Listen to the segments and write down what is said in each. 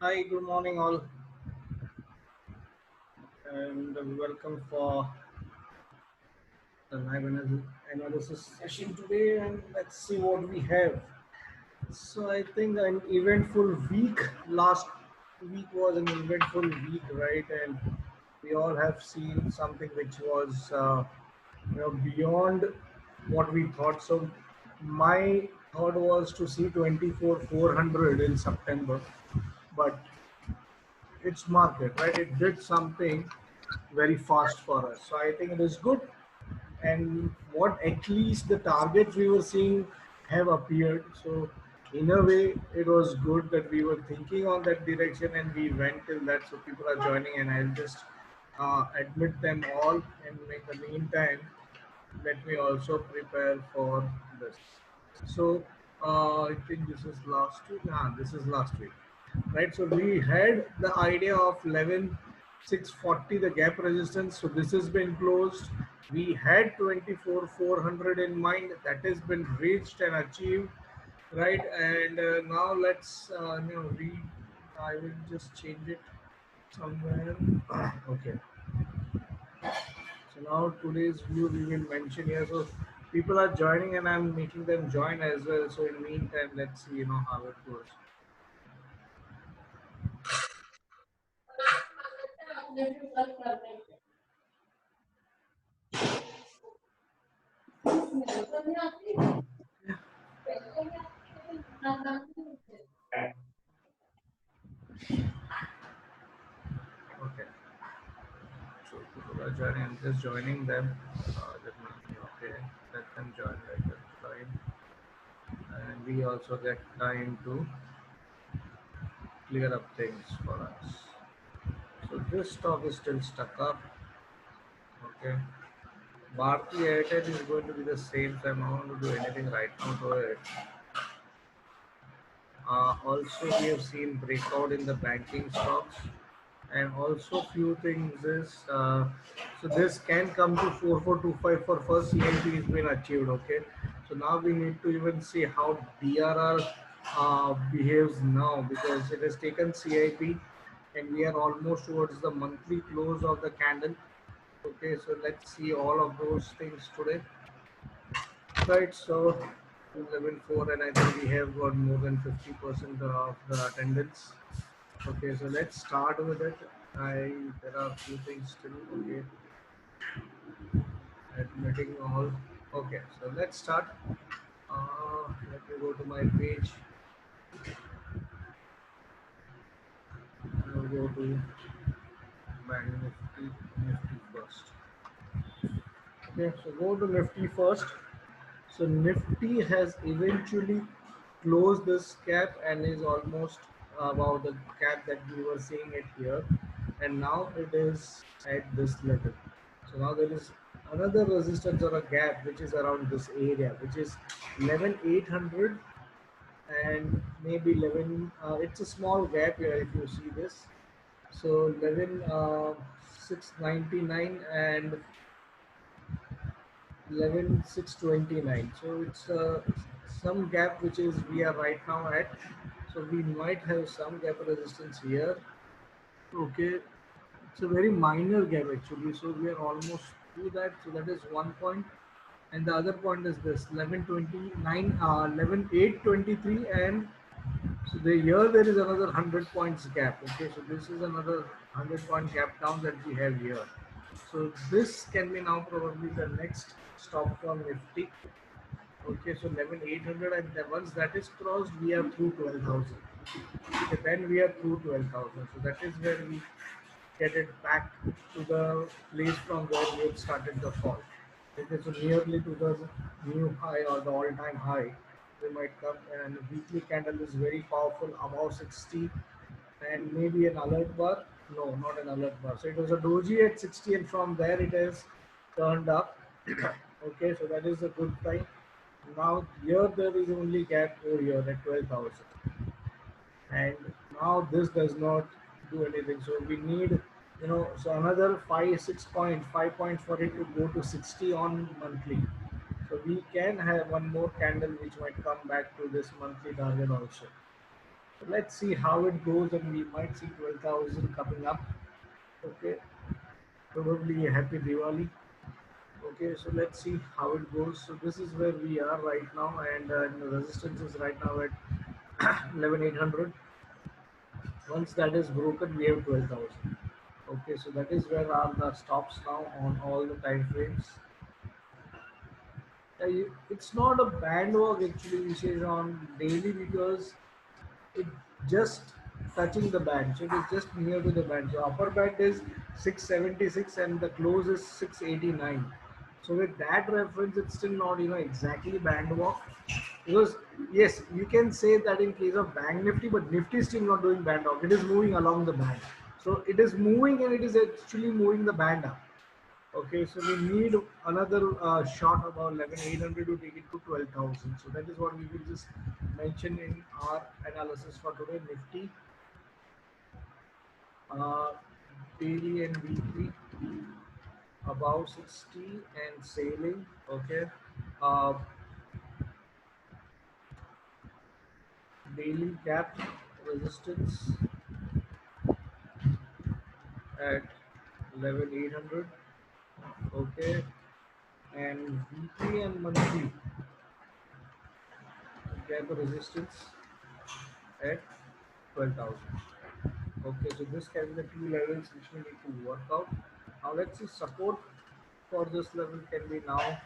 Hi, good morning all, and welcome for the live analysis session today. And let's see what we have. So I think an eventful week. Last week was an eventful week, right? And we all have seen something which was, beyond what we thought. So my thought was to see 24,400 in September, but its market, right? It did something very fast for us. So I think it is good. And what at least the targets we were seeing have appeared. So in a way, it was good that we were thinking on that direction and we went till that. So people are joining, and I'll just admit them all. And in the meantime, let me also prepare for this. So I think this is last week. This is last week, right? So we had the idea of 11,640, the gap resistance. So this has been closed. We had 24,400 in mind. That has been reached and achieved, right? And now let's read. I will just change it somewhere. Okay. So now today's view we will mention here. So people are joining and I'm making them join as well. So in meantime, let's see, how it goes. Okay. So people are joining. I'm just joining them. Okay. Let them join. Let them join. And we also get time to clear up things for us. So this stock is still stuck up. Okay. Bharti Airtel is going to be the same. So I'm not going to do anything right now to it. Also, we have seen breakout in the banking stocks, and also few things is so this can come to 4425 for first CNP has been achieved. Okay, so now we need to even see how DRR behaves now because it has taken CIP, and we are almost towards the monthly close of the candle. Okay, so let's see all of those things today. Right, so 11.4, and I think we have got more than 50% of the attendance. Okay, so let's start with it. There are few things still. Okay, admitting all. Okay, so let's start. Let me go to my page. I'll go to Bank Nifty first. Okay, so go to Nifty first. So Nifty has eventually closed this gap and is almost about the gap that we were seeing it here, and now it is at this level. So now there is another resistance or a gap which is around this area, which is 11,800 and maybe 11. It's a small gap here if you see this. So 11,699 and 11,629. So it's some gap which is we are right now at. So we might have some gap resistance here. Okay, it's a very minor gap actually. So we are almost to that. So that is one point. And the other point is this 1129, 11,823, and so here there is another 100 points gap. Okay, so this is another 100-point gap down that we have here. So this can be now probably the next stop for Nifty. Okay, so 11,800, and then once that is crossed, we are through 12,000. Okay, then we are through 12,000. So that is where we get it back to the place from where we have started the fall. Okay, so nearly to the new high or the all-time high, we might come, and weekly candle is very powerful, above 60, and maybe an alert bar. No, not an alert bar. So it was a doji at 60, and from there it has turned up. Okay, so that is a good time. Now here there is only gap over here at 12,000, and now this does not do anything. So we need, so another 5 points for it to go to 60 on monthly. So we can have one more candle which might come back to this monthly target also. Let's see how it goes, and we might see 12,000 coming up. Okay, probably a happy Diwali. Okay, so let's see how it goes. So this is where we are right now, and the resistance is right now at 11,800. Once that is broken, we have 12,000. Okay, so that is where are the stops now on all the time frames. It's not a band walk actually, which is on daily because it just touching the band. So it is just near to the band. So upper band is 676 and the close is 689. So with that reference, it's still not exactly band walk because yes, you can say that in case of bank nifty, but nifty is still not doing band walk. It is moving along the band. So it is moving and it is actually moving the band up. Okay, so we need another shot about 11,800 to take it to 12,000. So that is what we will just mention in our analysis for today. Nifty, uh, daily and weekly, above 60 and sailing. Okay, uh, daily gap resistance at 11,800. Okay, and weekly and monthly gap resistance at 12,000. Okay, so this can be the two levels which we need to work out. Now let's see support for this level can be now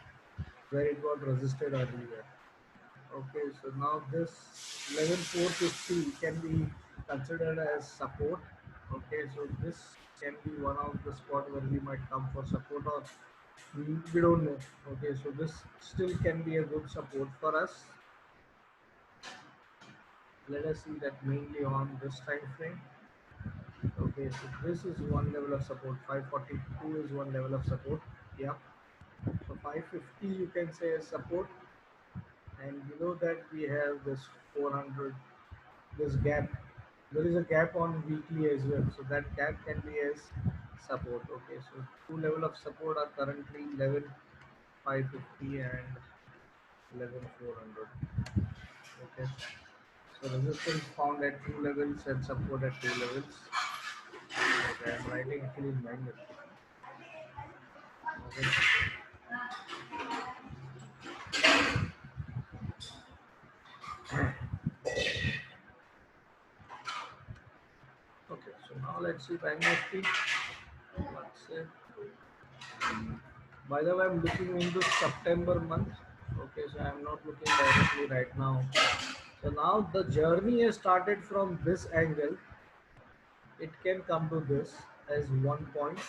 where it got resisted earlier. Okay, so now this 11,450 can be considered as support. Okay, so this can be one of the spot where we might come for support or we don't know. Okay, so this still can be a good support for us. Let us see that mainly on this time frame. Okay, so this is one level of support. 542 is one level of support. Yeah. So 550 you can say is support, and below that we have this 400. This gap. There is a gap on weekly as well. So that gap can be as support. Okay. So two level of support are currently 11,550 and 11,400. Okay. So resistance found at two levels and support at two levels. Okay. I'm writing actually in minus. Okay. Okay, so now let's see Bank Nifty. Let's say, by the way, I'm looking into September month. Okay, so I'm not looking directly right now. So now the journey has started from this angle. It can come to this as one point.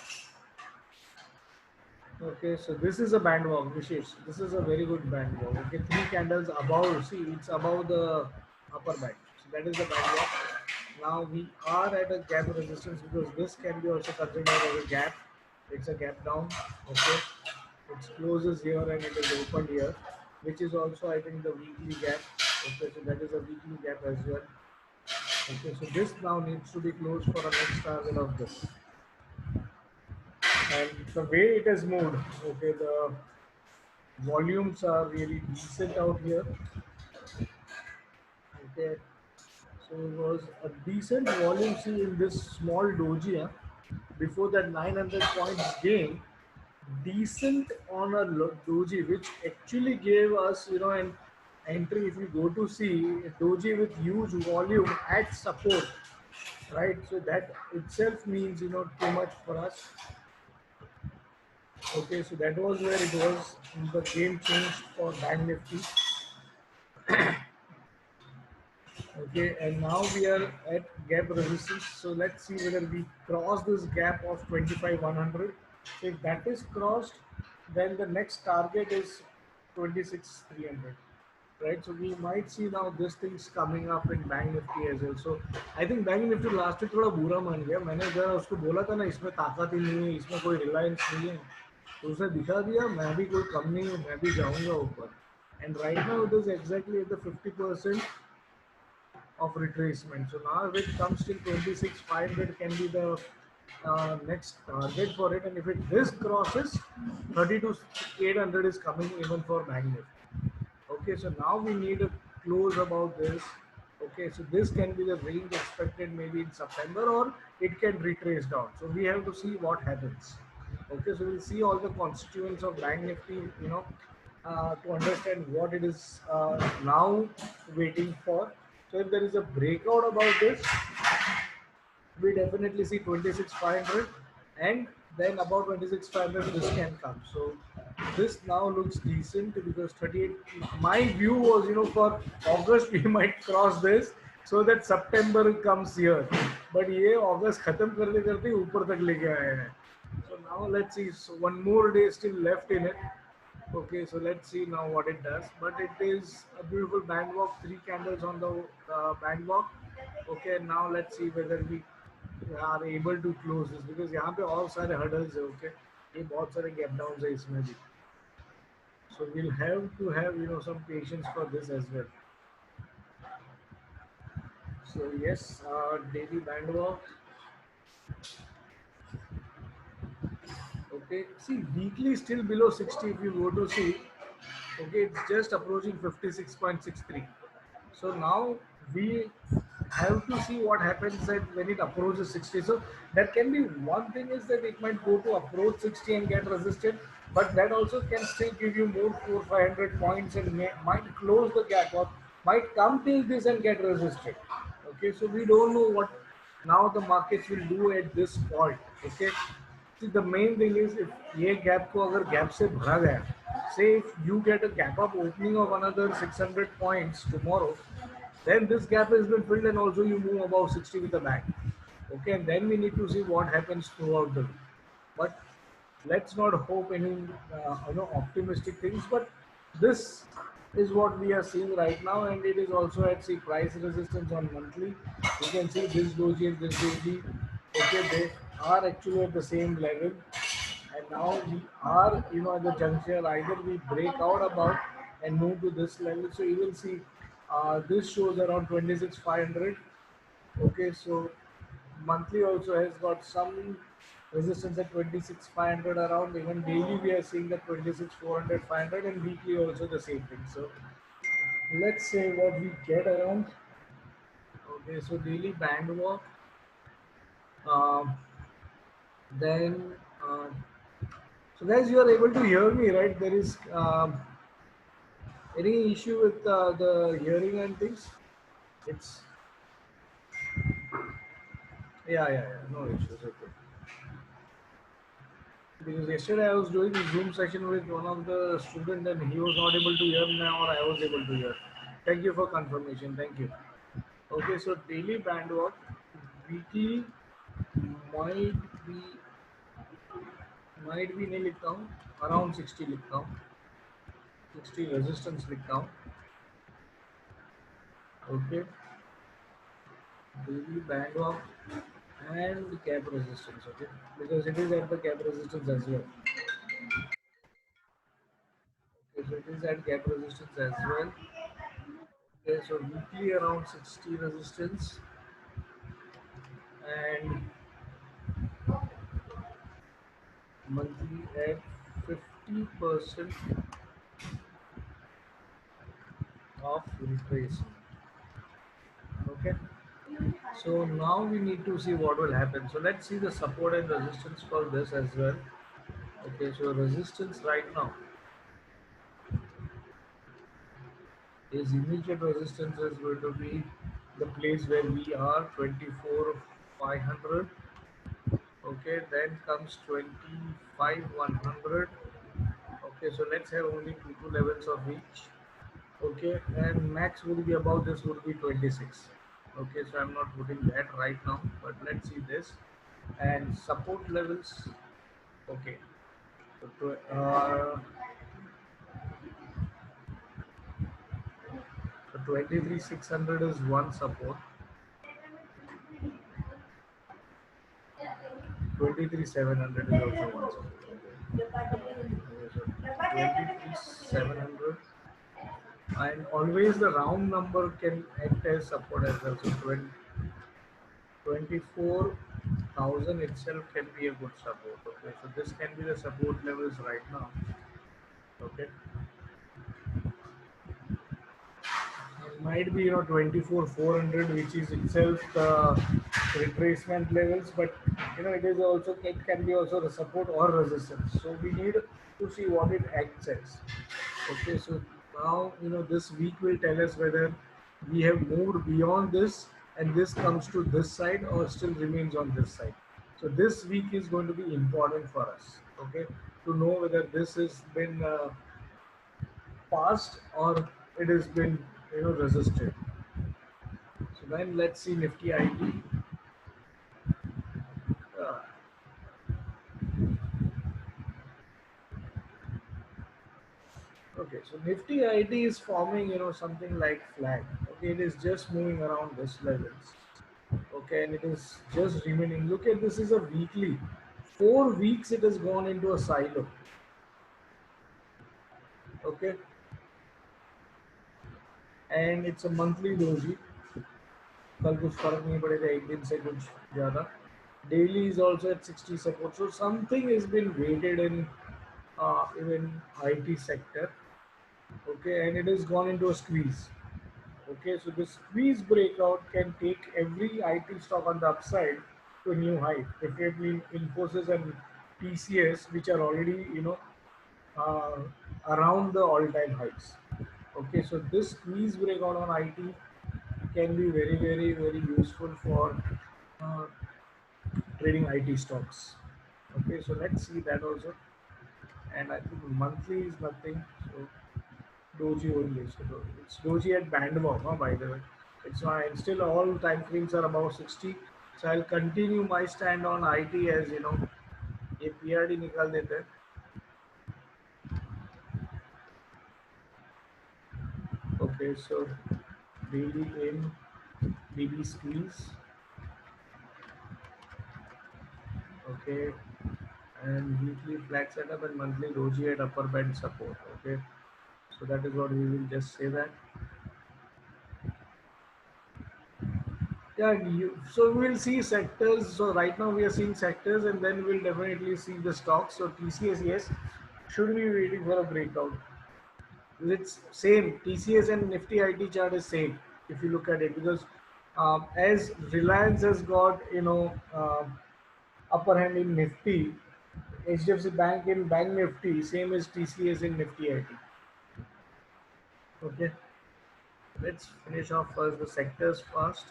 Okay, so this is a band walk, Vishesh. This is a very good band walk. Okay, three candles above. See, it's above the upper band. So that is the band walk. Now we are at a gap resistance because this can be also considered as a gap. It's a gap down. Okay, it closes here and it is opened here, which is also I think the weekly gap. Okay, so that is a weekly gap as well. Okay, so this now needs to be closed for a next target of this. And the way it has moved, okay, the volumes are really decent out here. Okay, so it was a decent volume see in this small doji. Huh? Before that 900 points gain, decent on a doji, which actually gave us an entry. If you go to see a doji with huge volume at support, right? So that itself means too much for us. Okay, so that was where it was. The game changed for Bank Nifty. Okay, and now we are at gap resistance. So let's see whether we cross this gap of 25,100. If that is crossed, then the next target is 26,300. Right, so we might see now this things coming up in Bank Nifty as well. So I think Bank Nifty last week थोड़ा बुरा मान गया. मैंने जरा उसको बोला था ना इसमें ताकत ही नहीं है, इसमें कोई रिलायंस नहीं है, तो उसे दिखा दिया मैं भी कोई कम नहीं हूँ, मैं भी जाऊंगा ऊपर. And right now it is exactly at the 50% of retracement. So now if it comes till 26,500 can be the next target for it, and if it this crosses 32,800 is coming even for Bank Nifty. Okay, so now we need a close about this. Okay, so this can be the range expected maybe in September, or it can retrace down. So we have to see what happens. Okay, so we'll see all the constituents of Bank Nifty, to understand what it is now waiting for. So if there is a breakout about this, we definitely see 26,500, and then about 26,500 this can come. So this now looks decent because 38. My view was, for August we might cross this so that September comes here. But ये August खत्म करते करते ऊपर तक लेके आए हैं. So now let's see. So one more day still left in it. Okay, so let's see now what it does. But it is a beautiful band walk, three candles on the band walk. Okay, now let's see whether we are able to close this, because यहाँ पे और सारे hurdles है. Okay, ये बहुत सारे gap downs है इसमें भी. So we'll have to have, some patience for this as well. So yes, daily band walk. Okay, see weekly still below 60. If you go to see, okay, it's just approaching 56.63. So now we have to see what happens at when it approaches 60. So that can be one thing, is that it might go to approach 60 and get resisted, but that also can still give you more 400-500 points and might close the gap, or might come till this and get resisted. Okay, so we don't know what now the markets will do at this point. Okay, see the main thing is, if ये gap को अगर gap से भरा गया, say if you get a gap up opening of another 600 points tomorrow, then this gap has been filled and also you move above 60 with a bang. Okay, and then we need to see what happens throughout the week. But let's not hope any optimistic things. But this is what we are seeing right now, and it is also at, see, price resistance on monthly. You can see this doji and this doji. Okay, they are actually at the same level, and now we are, at the juncture, either we break out above and move to this level. So you will see, this shows around 26,500. Okay, so monthly also has got some resistance at 26,500 around. Even daily we are seeing that 26,400, 500, and weekly also the same thing. So let's say what we get around. Okay, so daily band walk. Um, then, so guys, you are able to hear me, right? There is any issue with the hearing and things? It's, yeah, no issues. Okay. Because yesterday I was doing a Zoom session with one of the students and he was not able to hear me, or I was able to hear. Thank you for confirmation. Thank you. Okay, so daily band walk, weekly might be might be नहीं लिखता हूँ, around 60 लिखता हूँ, 60 resistance लिखता हूँ. Okay, daily band walk and cap resistance. Okay, because it is at the cap resistance as well. Okay, so it is at gap resistance as well. Okay, so weekly around 60 resistance, and monthly at 50% of retracement. Okay, so now we need to see what will happen. So let's see the support and resistance for this as well. Okay, so resistance right now is, immediate resistance is going to be the place where we are, 24,500. Okay, then comes 25,100. Okay, so let's have only two levels of each. Okay, and max would be about this, would be 26. Okay, so I'm not putting that right now, but let's see this. And support levels. Okay, so so 23,600 is one support. 23,700 is also one support. Okay, so 23,700, and always the round number can act as support as well. So 24,000 itself can be a good support. Okay, so this can be the support levels right now. Okay, It might be 24 400, which is itself the retracement levels, but it is also, it can be also the support or resistance. So we need to see what it acts as. Okay, so now this week will tell us whether we have moved beyond this and this comes to this side or still remains on this side. So this week is going to be important for us, okay, to know whether this has been passed or it has been resisted. So then let's see Nifty IT. Uh, okay, so Nifty IT is forming something like flag. Okay, it is just moving around this levels. Okay, and it is just remaining. Look at this is a weekly. 4 weeks it has gone into a silo. Okay, and it's a monthly doji. कल कुछ फर्क नहीं पड़ेगा एक दिन से कुछ ज़्यादा. Daily is also at 60 support. So something has been weighted in even IT sector. Okay, and it has gone into a squeeze. Okay, so the squeeze breakout can take every IT stock on the upside to a new height, preferably Infosys and TCS, which are already uh, around the all-time highs. Okay, so this squeeze breakout on IT can be very, very, very useful for uh, trading IT stocks. Okay, so let's see that also. And I think monthly is nothing. So Doji only. So it's Doji at Bandwalk, huh, by the way. It's fine. Still, all time frames are above 60. So I'll continue my stand on IT as ये PRD निकाल देते हैं. Okay, so daily in DB squeeze. Okay, and weekly flat setup and monthly Doji at upper band support. Okay, so that is what we will just say that. Yeah, so we'll see sectors. So right now we are seeing sectors, and then we'll definitely see the stocks. So TCS, yes, should be waiting for a breakout. It's same. TCS and Nifty IT chart is same if you look at it, because as Reliance has got upper hand in Nifty, HDFC Bank in Bank Nifty, same as TCS in Nifty IT. Okay, let's finish off first the sectors first.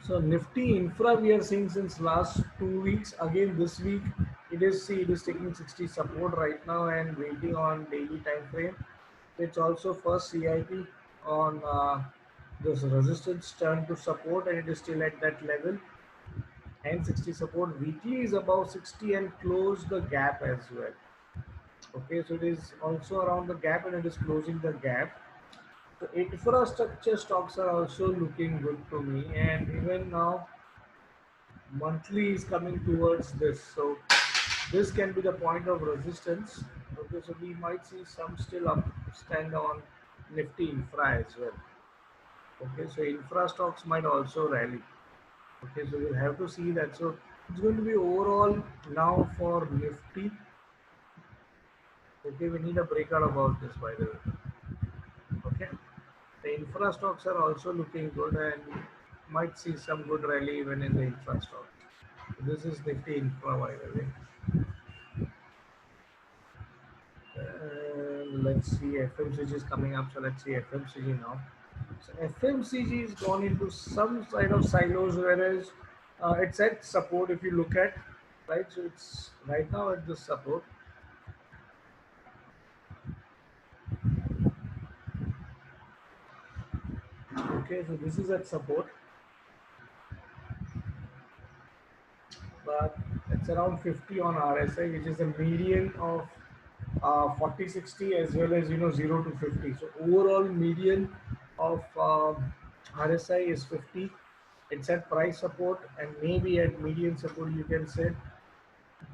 So Nifty Infra we are seeing since last 2 weeks. Again this week it is taking 60 support right now and waiting on daily time frame. It's also first CIP on this resistance turn to support and it is still at that level. And 60 support weekly is above 60 and close the gap as well. Okay, so it is also around the gap and it is closing the gap. So infrastructure stocks are also looking good to me, and even now monthly is coming towards this. So this can be the point of resistance. Okay, so we might see some still up stand on Nifty Infra as well. Okay, so infra stocks might also rally. Okay, so we'll have to see that. So it's going to be overall now for Nifty. Okay, we need a breakout about this by the way. Okay, the infra stocks are also looking good and might see some good rally even in the infra stock. This is Nifty Infra by the way. Let's see, FMCG is coming up, so let's see FMCG now. So FMCG is gone into some side of silos, whereas it's at support if you look at, right? So it's right now at the support. Okay, so this is at support, but it's around 50 on RSI, which is the median of 40 60 as well as 0 to 50. So overall median of RSI is 50. It's at price support and maybe at median support you can say,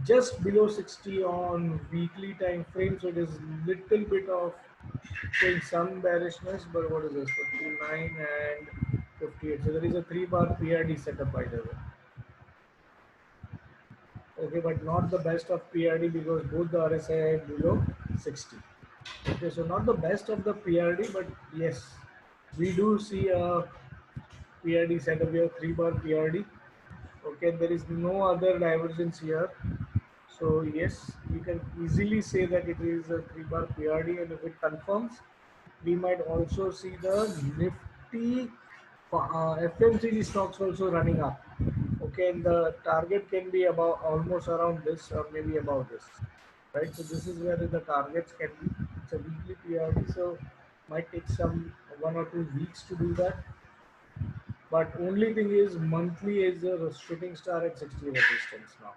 just below 60 on weekly time frame. So it is little bit of showing some bearishness, but what is this, 59 and 58. So there is a 3 bar PRD setup by the way. Okay, but not the best of PRD because both the RSI are below 60. Okay, so not the best of the PRD, but yes, we do see a PRD setup here, 3 bar PRD. Okay, there is no other divergence here. So yes, we can easily say that it is a 3 bar PRD, and if it confirms, we might also see the nifty FMCG stocks also running up. Okay, and the target can be about almost around this or maybe about this, right? So this is where the targets can be. It's a weekly PRD, so might take some 1 or 2 weeks to do that. But only thing is monthly is a shooting star at 60 resistance now.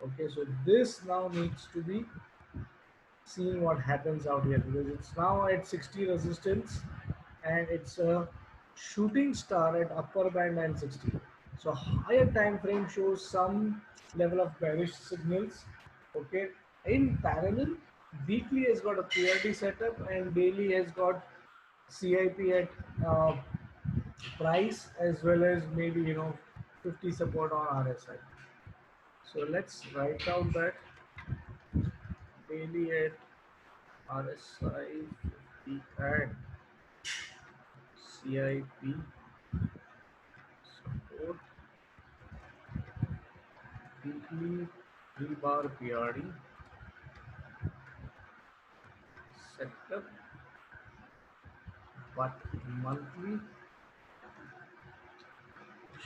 Okay, so this now needs to be seeing what happens out here because it's now at 60 resistance and it's a shooting star at upper band and 60. So higher time frame shows some level of bearish signals. Okay, in parallel, weekly has got a PRD setup and daily has got CIP at price as well as maybe 50 support on RSI. So let's write down that daily at RSI 50 and CIP support weekly 3 bar PRD setup, but monthly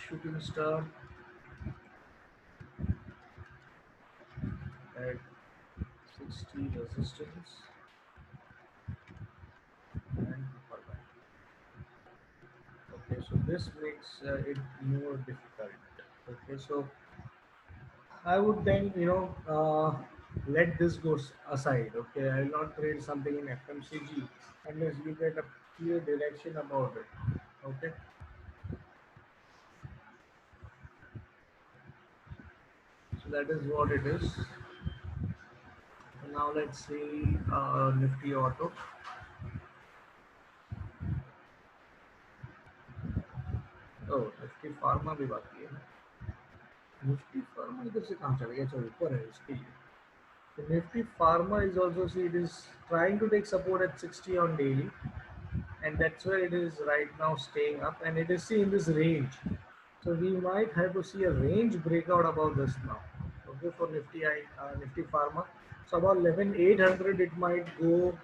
shooting star at 60 resistance and upper band. Okay, so this makes it more difficult. Okay, so I would then, let this go aside. Okay, I will not trade something in FMCG unless you get a clear direction about it. Okay, so that is what it is. So now let's see Nifty Auto. Oh, Nifty Pharma भी बाकी है. Nifty Pharma इधर से कहाँ चला गया? चलो ऊपर है इसके लिए. The Nifty Pharma is also see it is trying to take support at 60 on daily, and that's where it is right now staying up, and it is see in this range. So we might have to see a range breakout about this now. Okay, for Nifty Pharma. So about 11,800 it might go,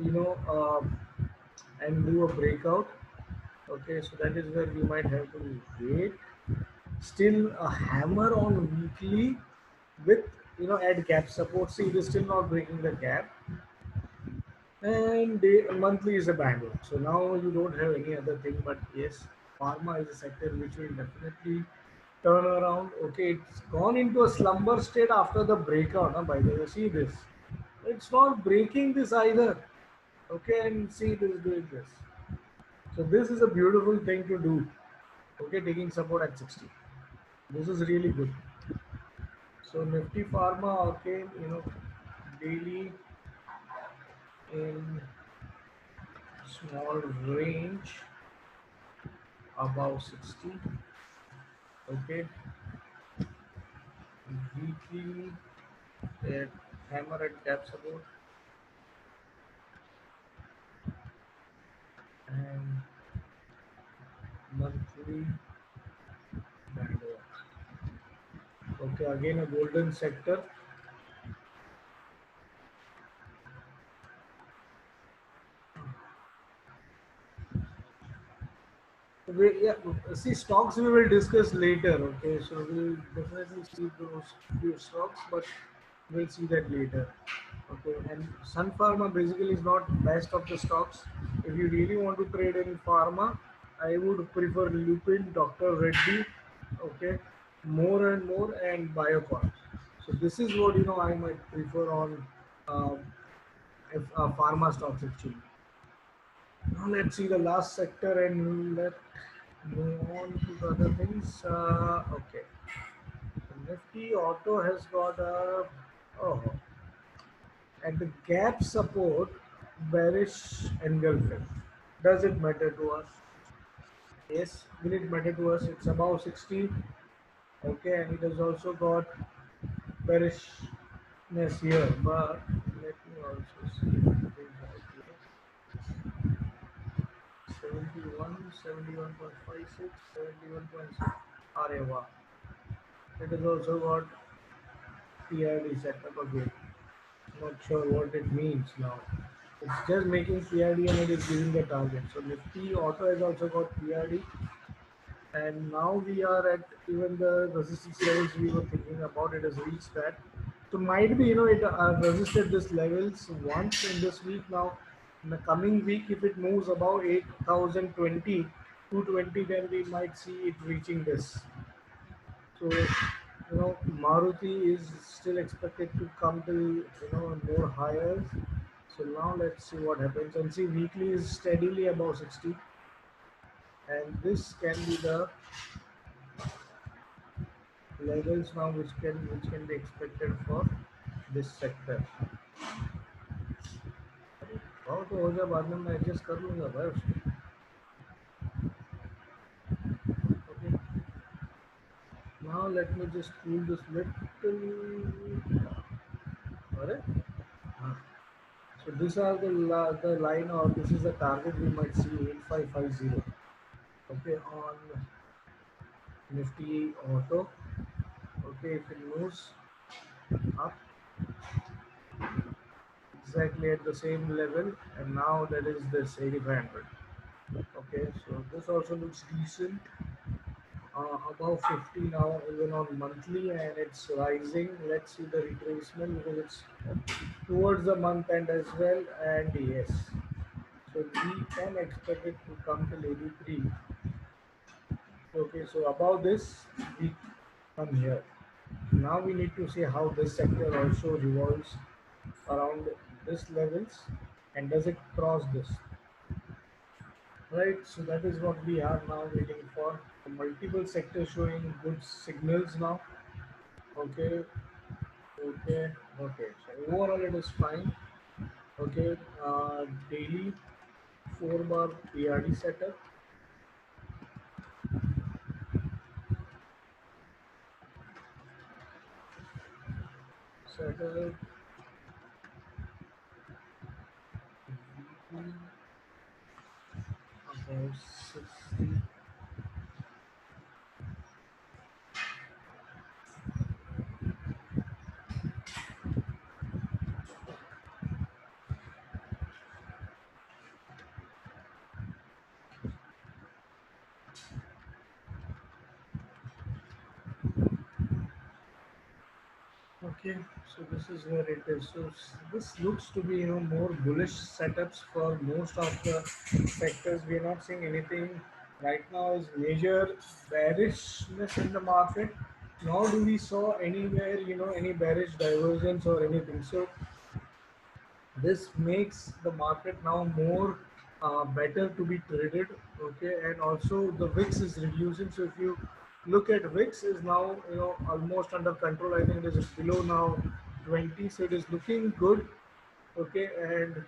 you know, and do a breakout. Okay, so that is where we might have to wait. Still a hammer on weekly with at gap support. See, it is still not breaking the gap, and monthly is a banger. So now you don't have any other thing, but yes, pharma is a sector which will definitely turn around. Okay, it's gone into a slumber state after the breakout. Huh, by the way, see this. It's not breaking this either. Okay, and see it is doing this. So this is a beautiful thing to do. Okay, taking support at 60. This is really good. So Nifty Pharma, okay, daily in small range above 60. Okay, weekly at hammer at gap support and monthly band. Okay, again a golden sector. Yeah, see stocks we will discuss later. Okay, so we'll definitely see those few stocks, but we'll see that later. Okay, and Sun Pharma basically is not best of the stocks. If you really want to trade in pharma, I would prefer Lupin, Dr. Reddy, okay, more and more, and Biocon. So this is what I might prefer on uh, pharma stocks actually. Now let's see the last sector and let move on to the other things. Okay, Nifty Auto has got a oh at the gap support bearish engulfing. Does it matter to us? Yes, will it matter to us? It's above 60. Okay, and it has also got bearishness here. But let me also see things like 71, 71.56, 71.6. Areva. It is also got PRD setup again. Not sure what it means now. It's just making PRD and it is giving the target. So Nifty Auto has also got PRD, and now we are at even the resistance levels we were thinking about. It has reached that. So might be it resisted this levels once in this week. Now in the coming week, if it moves above 8,020 220, then we might see it reaching this. So, Maruti is still expected to come to, more higher. So now let's see what happens. And see, weekly is steadily above 60, and this can be the levels now which can be expected for this sector. और तो हो जाए बाद में मैं adjust कर लूँगा भाई उसको. Okay. Now let me just pull this little. अरे हाँ. So these are the line, or this is the target we might see 8550. Okay, on Nifty Auto. Okay, if it moves up exactly at the same level, and now that is this 8500. Okay, so this also looks decent. Above 50 now, even on monthly, and it's rising. Let's see the retracement because it's towards the month end as well. And yes, so we can expect it to come till 83. Okay, so above this, we come here. Now we need to see how this sector also revolves around this levels, and does it cross this. Right, so that is what we are now waiting for. Multiple sectors showing good signals now. Okay, okay, okay. So overall it is fine. Okay, daily 4 bar PRD setup. Setup. Weekly about 60. Okay, so this is where it is. So this looks to be more bullish setups for most of the sectors. We are not seeing anything right now is major bearishness in the market. Nor do we saw anywhere any bearish divergence or anything. So this makes the market now more better to be traded. Okay, and also the VIX is reducing. So if you look at VIX is now almost under control. I think it is below now 20, so it is looking good. Okay, and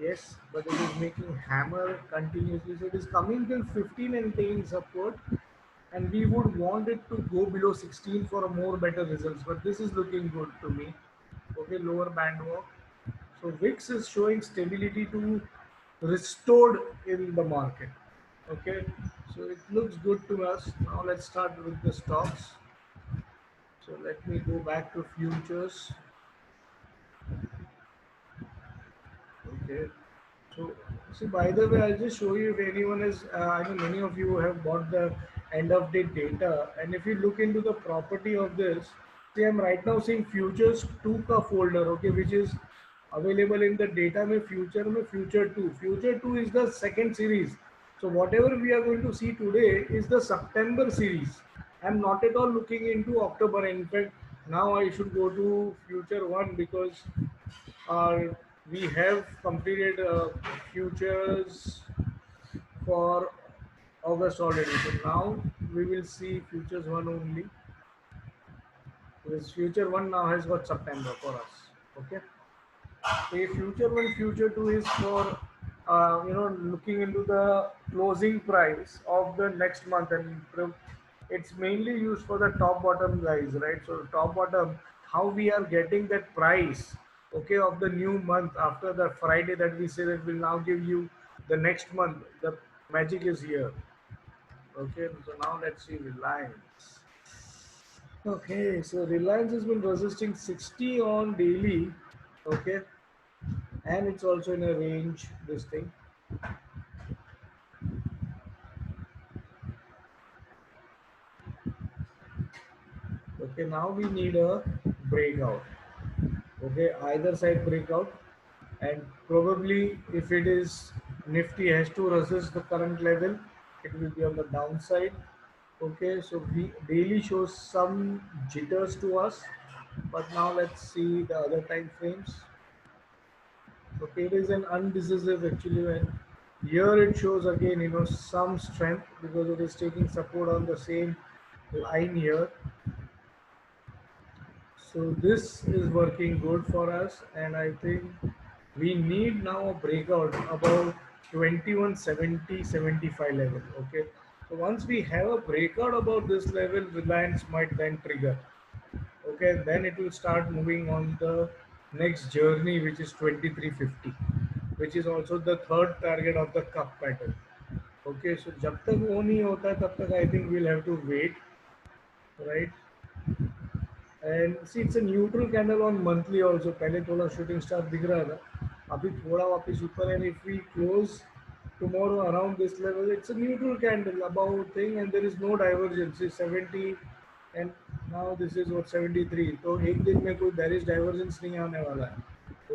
yes, but it is making hammer continuously. So it is coming till 15 and taking support, and we would want it to go below 16 for a more better results. But this is looking good to me. Okay, lower band walk. So VIX is showing stability to restored in the market. Okay, so it looks good to us. Now let's start with the stocks. So let me go back to futures. Okay. So, see, by the way, I'll just show you if anyone is, I know many of you have bought the end of day data. And if you look into the property of this, see, I'm right now seeing futures 2 ka folder, okay, which is available in the data mein future 2. Future 2 is the second series. So whatever we are going to see today is the September series. I'm not at all looking into October. In fact, now I should go to future 1 because uh, we have completed futures for August already. So now we will see futures 1 only. This future 1 now has got September for us. Okay. A future 1, future 2 is for looking into the closing price of the next month, and it's mainly used for the top bottom guys, right? So top bottom, how we are getting that price. okay, of the new month after the Friday that we say that will now give you the next month. The magic is here. Okay, so now let's see Reliance. Okay, so Reliance has been resisting 60 on daily. Okay, and it's also in a range. This thing. Okay, now we need a breakout. Okay, either side breakout, and probably if it is Nifty has to resist the current level, it will be on the downside. Okay, so we daily shows some jitters to us, but now let's see the other time frames. Okay, it is an undecisive actually, when here it shows again, some strength because it is taking support on the same line here. So this is working good for us, and I think we need now a breakout about 2170-75 level. Okay, so once we have a breakout about this level, Reliance might then trigger. Okay, then it will start moving on the next journey, which is 2350, which is also the third target of the cup pattern. Okay, so जब तक वो नहीं होता है तब तक I think we'll have to wait, right? And see, it's a neutral candle on monthly also. पहले थोड़ा shooting star दिख रहा था, अभी थोड़ा वापस ऊपर, and if we close tomorrow around this level, it's a neutral candle about thing, and there is no divergence. It's 70, and now this is what 73. तो एक दिन में कोई bearish divergence नहीं आने वाला है.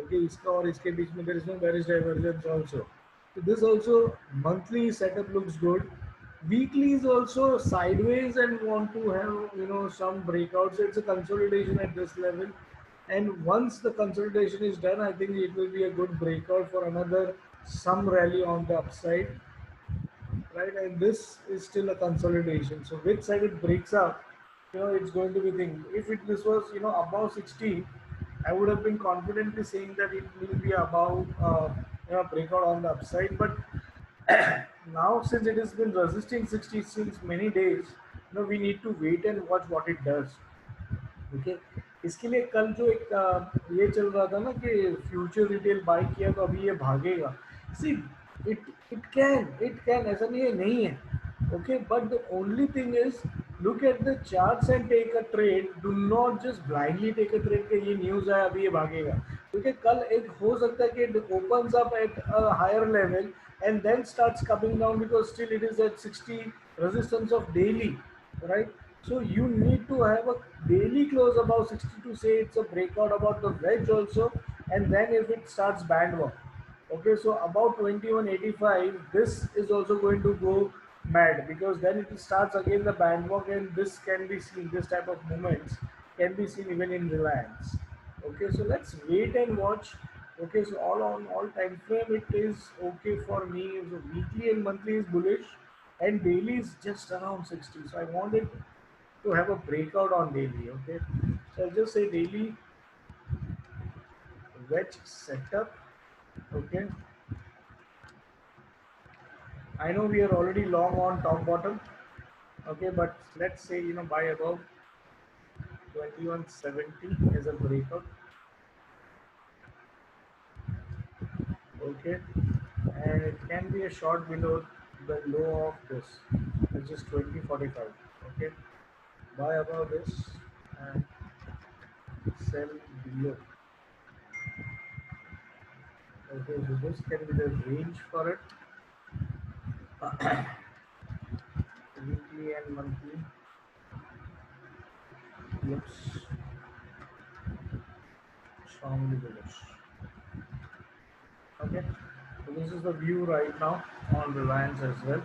Okay, इसका और इसके बीच में there is no bearish divergence also. So this also monthly setup looks good. Weekly is also sideways and want to have some breakouts. It's a consolidation at this level, and once the consolidation is done, I think it will be a good breakout for another some rally on the upside, right? And this is still a consolidation. So which side it breaks up, it's going to be thing. If this was above 60, I would have been confidently saying that it will be above breakout on the upside. But now since it has been resisting 60 since many days, we need to wait and watch what it does. Okay, इसके लिए कल जो एक ये चल रहा था ना कि फ्यूचर रिटेल बाय किया तो अभी ये भागेगा. सी, इट इट कैन ऐसा नहीं है, नहीं है. Okay, but the only thing is look at the charts and take a trade. Do not just blindly take a trade कि ये न्यूज है अभी ये भागेगा, क्योंकि कल एक हो सकता है कि it opens up at a higher level and then starts coming down because still it is at 60 resistance of daily, right? So you need to have a daily close above 60 to say it's a breakout about the wedge also, and then if it starts band walk. Okay, so about 2185, this is also going to go mad because then it starts again the band walk, and this can be seen, this type of movements can be seen even in Reliance. Okay, so let's wait and watch. Okay, so all time frame it is okay for me. So weekly and monthly is bullish, and daily is just around 60. So I wanted to have a breakout on daily. Okay, so I'll just say daily wedge setup. Okay, I know we are already long on top bottom. Okay, but let's say buy above 2170 as a breakout. Okay, and it can be a short below the low of this, which is 2045. Okay, buy above this and sell below. Okay, so this can be the range for it. Weekly and monthly looks strongly bullish. Okay, so this is the view right now on Reliance as well.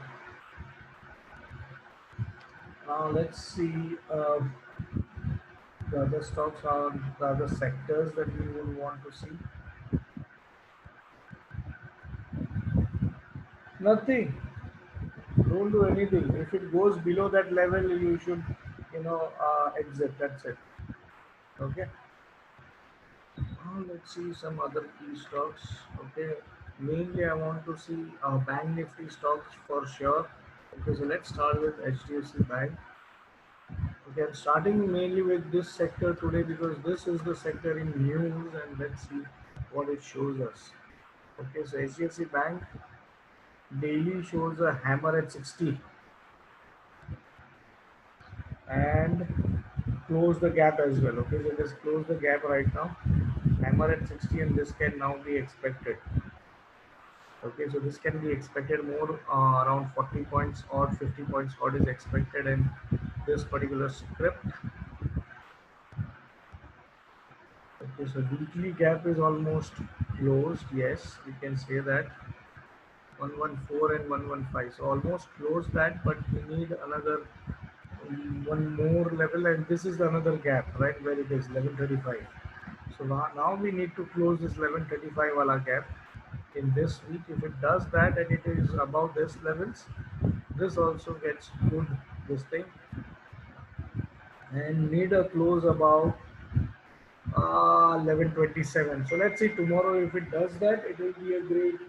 Now let's see the other stocks or the other sectors that we would want to see. Nothing. Don't do anything. If it goes below that level, you should, exit. That's it. Okay. Now let's see some other key stocks. Okay. Mainly, I want to see Bank Nifty stocks for sure. Okay. So let's start with HDFC Bank. Okay, I'm starting mainly with this sector today because this is the sector in news, and let's see what it shows us. Okay, so HDFC Bank daily shows a hammer at 60 and close the gap as well. Okay, so just close the gap right now. Hammer at 60, and this can now be expected. Okay, so this can be expected more around 40 points or 50 points odd is expected in this particular script. Okay, so weekly gap is almost closed. Yes, we can say that 114 and 115. So almost closed that, but we need another one more level, and this is another gap, right, where it is 1135. So now we need to close this 1135 wala gap in this week. If it does that and it is above this levels, this also gets good this thing, and need a close about 1127. So let's see tomorrow if it does that, it will be a great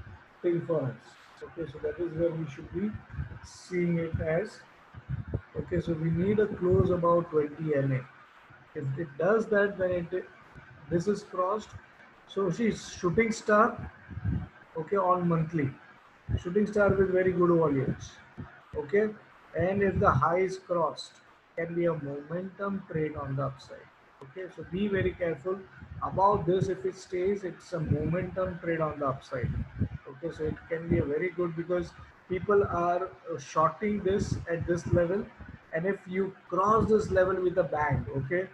thing for us. Okay, so that is where we should be seeing it as. Okay, so we need a close about 20 MA. If it does that, then this is crossed. So she's shooting star. Okay, on monthly shooting star with very good volumes. Okay, and if the high is crossed, can be a momentum trade on the upside. Okay, so be very careful about this. If it stays, it's a momentum trade on the upside. Okay, so it can be a very good because people are shorting this at this level, and if you cross this level with a bang, okay,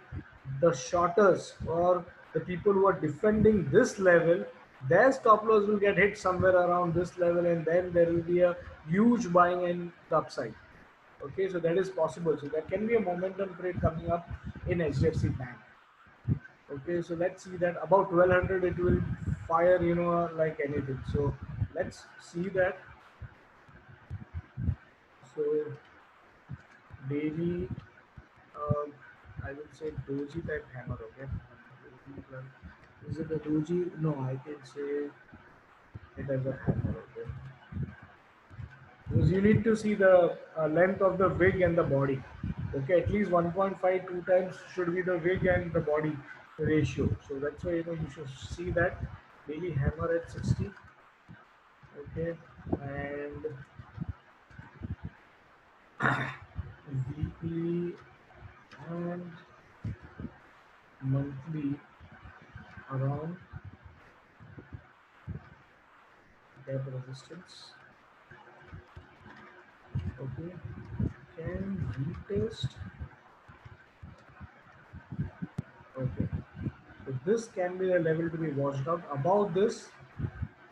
the shorters or the people who are defending this level, their stop loss will get hit somewhere around this level, and then there will be a huge buying in the upside. Okay, so that is possible. So there can be a momentum trade coming up in HDFC Bank. Okay, so let's see that about 1200 it will fire, like anything. So let's see that. So daily, uh, I will say doji type hammer. Okay, is it a doji? No, I can say it as a hammer. Okay, because you need to see the length of the wig and the body. Okay, at least 1.5 2 times should be the wig and the body ratio. So that's why you should see that daily hammer at 60. Okay, and weekly and monthly around gap resistance. Okay, can retest. Okay, so this can be a level to be watched out. Above this,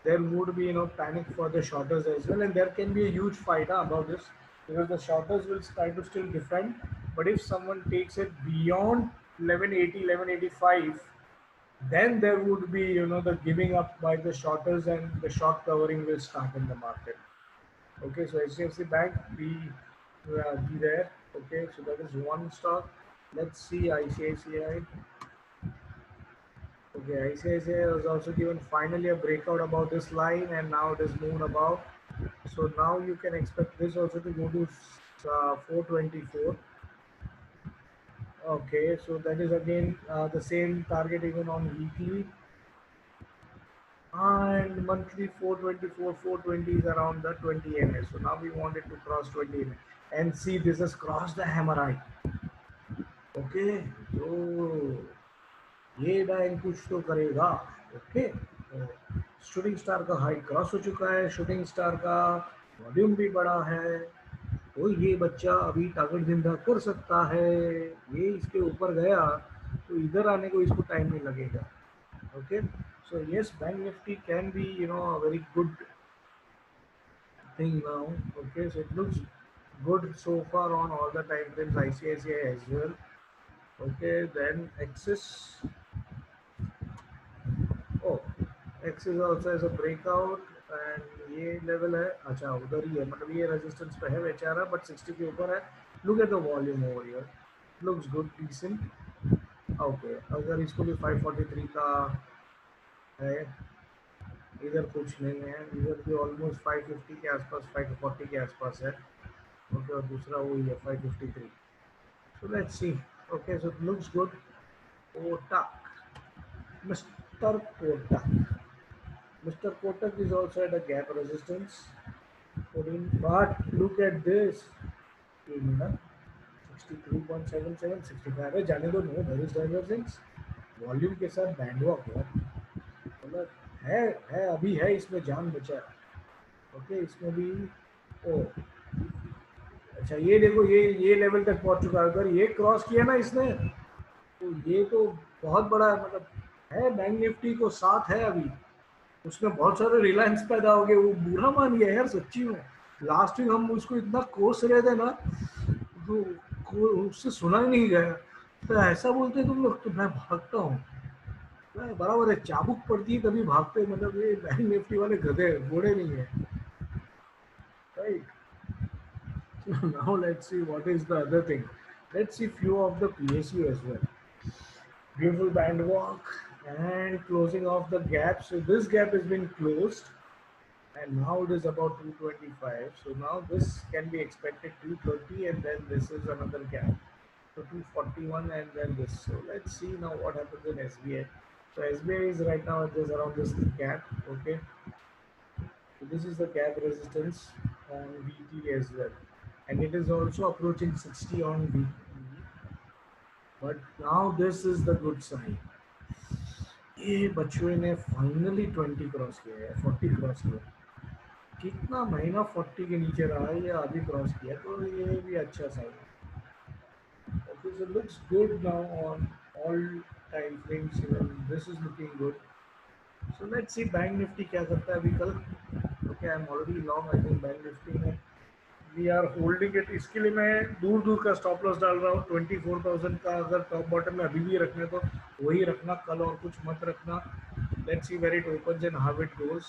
there would be panic for the shorters as well, and there can be a huge fight about this because the shorters will try to still defend, but if someone takes it beyond 1180 1185, then there would be the giving up by the shorters, and the short covering will start in the market. Okay, so HDFC Bank, be there. Okay, so that is one stock. Let's see ICICI. Okay, ICICI was also given finally a breakout above this line, and now it is moved above. So now you can expect this also to go to 424. Okay, so that is again the same target even on weekly and monthly. 424, 420 is around the 20 MA. So now we wanted to cross 20 MA, and see this has crossed the hammer eye. Okay, so ये bank कुछ तो करेगा. Okay, shooting star का high cross हो चुका है, shooting star का volume भी बड़ा है, तो ये बच्चा अभी टारगेट जिंदा कर सकता है. ये इसके ऊपर गया तो इधर आने को इसको टाइम नहीं लगेगा. Okay, so yes, bank nifty can be a very good thing now. Okay, so it looks good so far on all the time frames. ICICI as well. Okay, then Axis. Oh, Axis also has a breakout, and ये level है. अच्छा, उधर ही है, मतलब ये resistance पे है बेचारा, but 60 के ऊपर है. Look at the volume over here. Looks good, decent. Okay, अगर इसको भी 543 का है, इधर कुछ नहीं है, इधर भी ऑलमोस्ट 550 के आसपास, 540 के आसपास है. ओके, और दूसरा वही है 553. So let's see. Okay, so it looks good. Kotak, Mr. Kotak. Mr. Kotak is also at a gap resistance. 14, but look at this. 63.77, 65 है जाने दो no there is divergence. Volume के साथ बैंड वॉक यार मतलब है अभी है इसमें जान बचा है. ओके इसमें भी ओ अच्छा ये देखो ये लेवल तक पहुंच चुका है अगर ये क्रॉस किया ना इसने तो ये तो बहुत बड़ा मतलब है बैंक निफ्टी को साथ है अभी उसमें बहुत सारे रिलायंस पैदा हो गए वो बुरा मान गया यार सच्ची में लास्ट वीक हम उसको इतना कोस रहे थे ना तो उससे सुना ही नहीं गया तो ऐसा बोलते तुम लोग तो मैं भागता हूँ बराबर है चाबुक पड़ती है तभी भागते मतलब ये बैंक निफ्टी वाले गधे घोड़े नहीं है right now let's see what is the other thing let's see few of the PSU as well beautiful band walk and closing off the gap so this gap has been closed and now it is about 225 so now this can be expected 230 and then this is another gap so 241 and then this so let's see now what happens in SBI so SBI is right now just around this gap okay so this is the gap resistance on VT as well and it is also approaching 60 on VT but now this is the good sign ये बच्चों ने finally 20 cross किया है 40 cross किया कितना महीना 40 के नीचे रहा है या अभी क्रॉस किया तो ये भी अच्छा साइन है okay so looks good now on all time frames even this is looking good so let's see bank Nifty क्या करता है अभी कल okay I am already long I think bank Nifty में वी आर होल्डिंग इट इसके लिए मैं दूर दूर का स्टॉप लॉस डाल रहा हूँ 24,000 का अगर टॉप बॉटम में अभी भी रखने तो वही रखना कल और कुछ मत रखना let's see where it opens and how it goes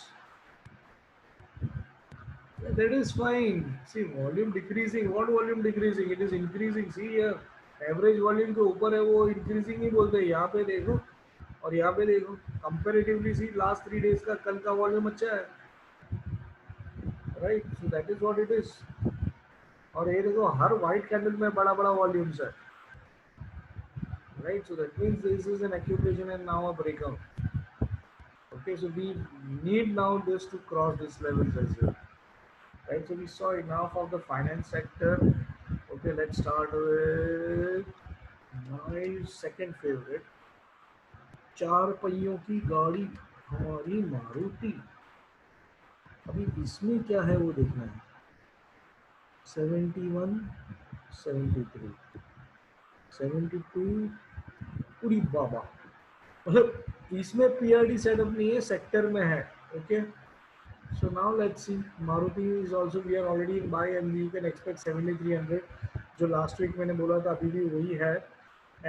that is fine. See, volume decreasing. What volume decreasing? It is increasing. See here, average volume के ऊपर है वो increasing ही बोलते हैं. यहाँ पे देखो और यहाँ पे देखो. Comparatively, see last 3 days का कल का volume अच्छा है, right? So that is what it is. और ये देखो हर white candle में बड़ा बड़ा volumes है, right? So that means this is an accumulation and now a breakout. Okay, so we need now this to cross this levels as well. Right, so we saw enough of the finance sector. Okay, let's start with my second favorite. चार पहियों की गाड़ी हमारी मारुति अभी इसमें क्या है वो देखना है 71 73 72 पूरी बाबा मतलब इसमें पीआरडी सेटअप नहीं है सेक्टर में है okay So now let's see. Maruti is also we are already in buy and you can expect 7300. जो last week मैंने बोला था अभी भी वही है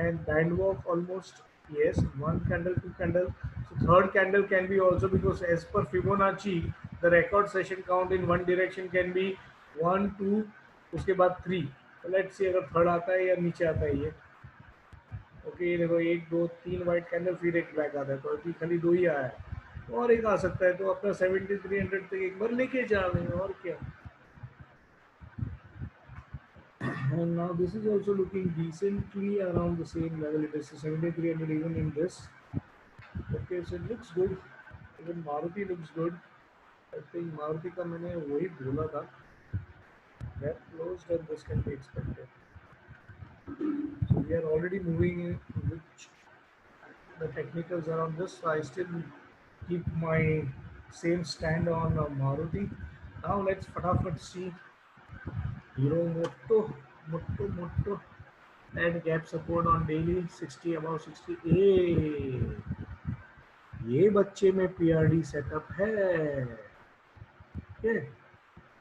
and band walk almost yes one candle two candle so third candle can be also because as per Fibonacci the record session count in one direction can be 1 2 उसके बाद 3 so let's see अगर third आता है या नीचे आता है ये ओके ये देखो 1 2 3 वाइट कैंडल फिर एक ब्लैक आता है तो अभी खाली दो ही आया है और एक आ सकता है तो अपना 7300 तक एक बार लेके जा रहे हैं और क्या and now this is also looking decently around the same level it is 7300 even in this okay so it looks good even Maruti looks good I think Maruti का मैंने वही बोला था that closed and this can be expected so we are already moving in which the technicals around this so I still keep my same stand on Maruti. Now let's fatafat see Hero Moto and gap support on daily 60 about 60 ये बच्चे में PRD setup है okay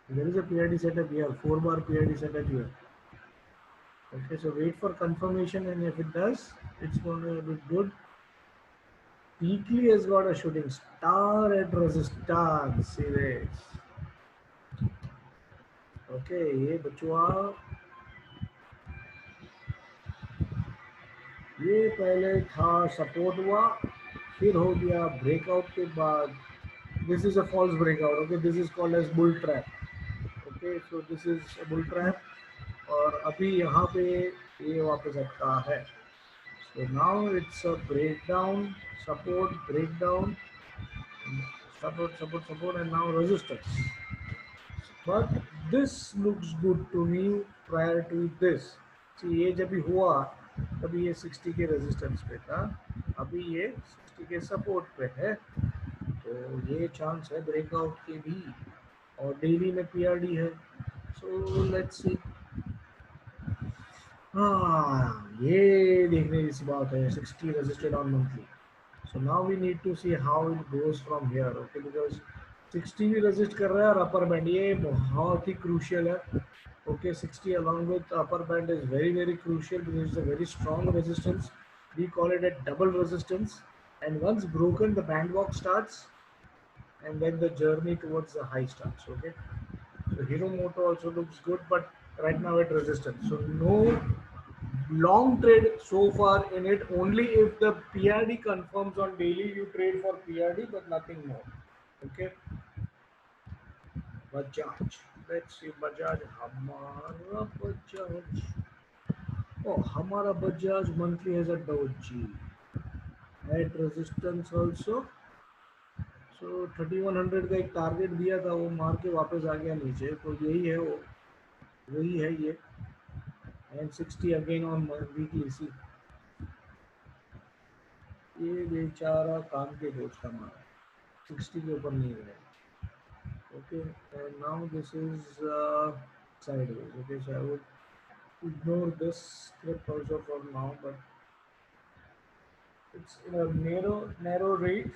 there is a PRD setup here 4 bar PRD setup here okay so wait for confirmation and if it does it's going to be good weekly has got a shooting star at resistance see this okay ये बचुआ ये पहले था support हुआ फिर हो गया breakout के बाद this is a false breakout okay this is called as bull trap okay so this is bull trap और अभी यहाँ पे ये वापस अटका है. So now it's a breakdown, support, breakdown, support, and now resistance. But this looks good to me prior to this. See, ये जब भी हुआ तभी ये 60 के रेजिस्टेंस पे था, अभी ये 60 के सपोर्ट पे है, तो ये चांस है ब्रेकआउट के भी, और डेली में पीआरडी है. So let's see. हाँ, ये देखने की बात है. 60 resisted on monthly. So now we need to see how it goes from here, okay? Because 60 भी resist कर रहा है और upper band ये बहुत ही crucial है. Okay, 60 along with upper band is very crucial because it's a very strong resistance. We call it a double resistance. And once broken, the band walk starts, and then the journey towards the high starts. Okay. So Hero Moto also looks good, but right now at resistance. So no long trade so far in it. Only if the PRD confirms on daily, you trade for PRD, but nothing more. Okay. Bajaj. Let's see Bajaj. Hamara Bajaj. Oh, Hamara Bajaj monthly has a doji. At resistance also. So 3100 का एक target दिया था, वो मार के वापस आ गया नीचे, तो यही है वो, वही है ये. And 60 again on weekly. See ये बेचारा काम के दोस्त हमारा 60 के ऊपर नहीं गया. Okay, and now this is sideways. Okay, so I would ignore this script also for now, but it's in a narrow rate,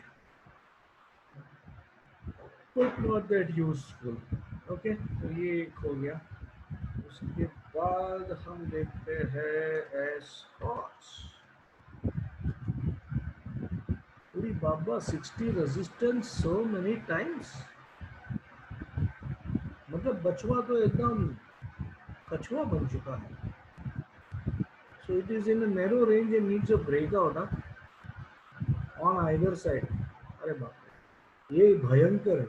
but not that useful. Okay, तो ये एक हो गया. उसके बाद हम देखते हैं एस्कॉट्स. पूरी बाबा 60 रेजिस्टेंस सो मेनी टाइम्स. मतलब बचवा तो एकदम कछुआ बन चुका है. So it is in a narrow range and needs a breakout on either side. अरे बाप रे, ये भयंकर है.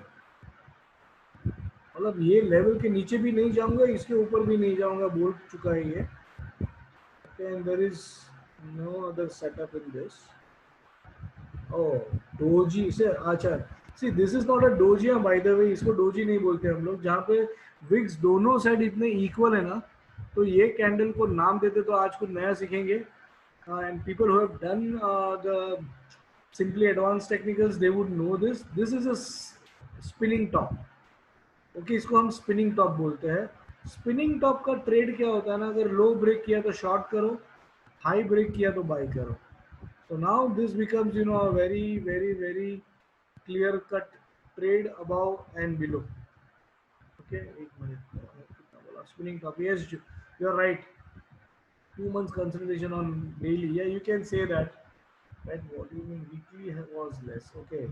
मतलब ये लेवल के नीचे भी नहीं जाऊंगा, इसके ऊपर भी नहीं जाऊंगा, बोल चुका है ये. And there is no other setup in this. Oh, doji से अच्छा. See this is not a doji. By the way इसको डोजी नहीं बोलते हम लोग. जहाँ पे विक्स दोनों साइड इतने इक्वल है ना, तो ये कैंडल को नाम देते तो आज कुछ नया सीखेंगे. And people who have done the simply advance technicals they would know this. This is a spinning top. Okay, इसको हम स्पिनिंग टॉप बोलते हैं. स्पिनिंग टॉप का ट्रेड क्या होता है ना, अगर लो ब्रेक किया तो शॉर्ट करो, हाई ब्रेक किया तो बाई करो. So now this becomes, a very clear cut trade above and below. Okay, एक minute. कितना बोला? Spinning top. Yes, you're right. 2 months consolidation on daily. Yeah, you can say that. Right, volume in weekly was less. Okay,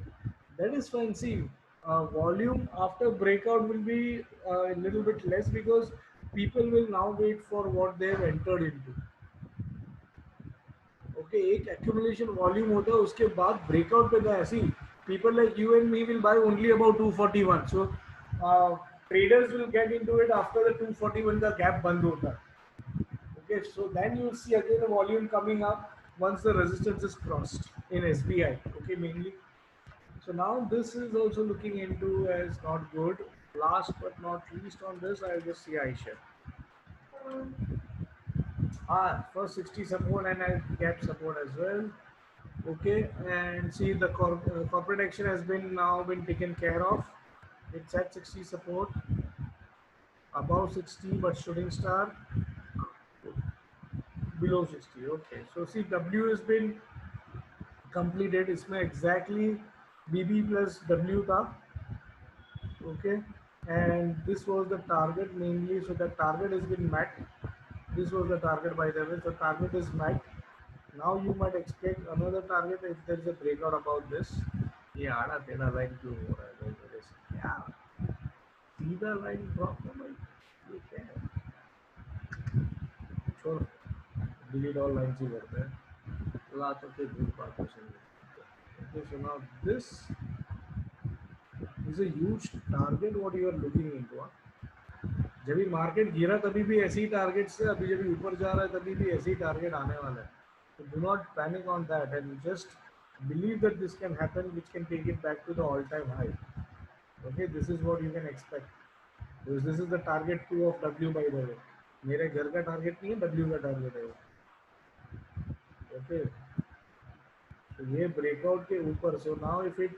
that is fine. See, volume after breakout will be a little bit less because people will now wait for what they have entered into. Okay, एक accumulation volume होता है, उसके बाद breakout पे गया. See people like you and me will buy only about 241. So traders will get into it after the 241 का gap बंद होता है. Okay, so then you see again the volume coming up once the resistance is crossed in SBI. Okay, mainly. So now this is also looking into as not good. Last but not least on this, I just see iShares. First 60 support and I gap support as well. Okay, and see the corporate action has been now been taken care of. It's at 60 support, above 60 but shooting star, below 60. Okay, so see W has been completed. इसमें exactly BB plus W था. Okay, and this was the target mainly. So the target has been met. This was the target by the way. So target is met. Now you might expect another target if there is a breakout about this. ये आड़ा टेढ़ा line क्यों हो रहा है भाई मेरे से यार? सीधा लाइन ड्रॉप हो भाई, ये क्या है? छोड़, डिलीट ऑल लाइन्स ही करते हैं. ला तो के दूर बात हो सकती है. Okay, so now this is a huge target what you are looking into. जब भी मार्केट गिरा तभी भी ऐसे ही टारगेट से, अभी जब भी ऊपर जा रहा है तभी भी ऐसे ही टारगेट आने वाला है. So do not panic on that and just believe that this can happen, which can take it back to the all-time high. Okay, this is what you can expect. Because this is the target 2 of W by the way. मेरे घर का target नहीं है, W का target है. Okay, so ये breakout के ऊपर. So now if it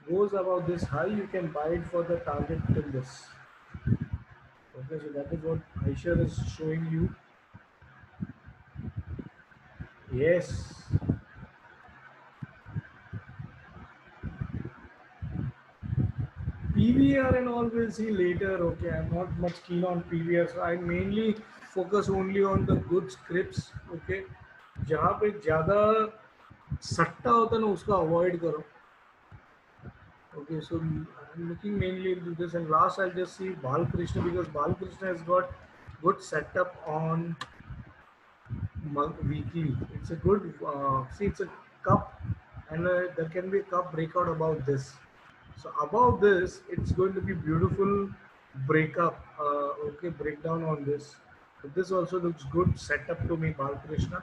goes above this high, you can buy it for the target till this. Okay, so that is what Aisha is showing you. Yes. PVR and all we'll see later. Okay, I'm not much keen on PVR, so I mainly focus only on the good scripts. Okay, जहाँ पे ज़्यादा सट्टा होता है ना उसको avoid करो. Okay, so I'm looking mainly into this, and last I'll just see Balkrishna because Balkrishna has got good setup on weekly. It's a good see. It's a cup, and there can be a cup breakout above this. So above this, it's going to be beautiful breakup. Okay, breakdown on this. So this also looks good setup to me, Balkrishna.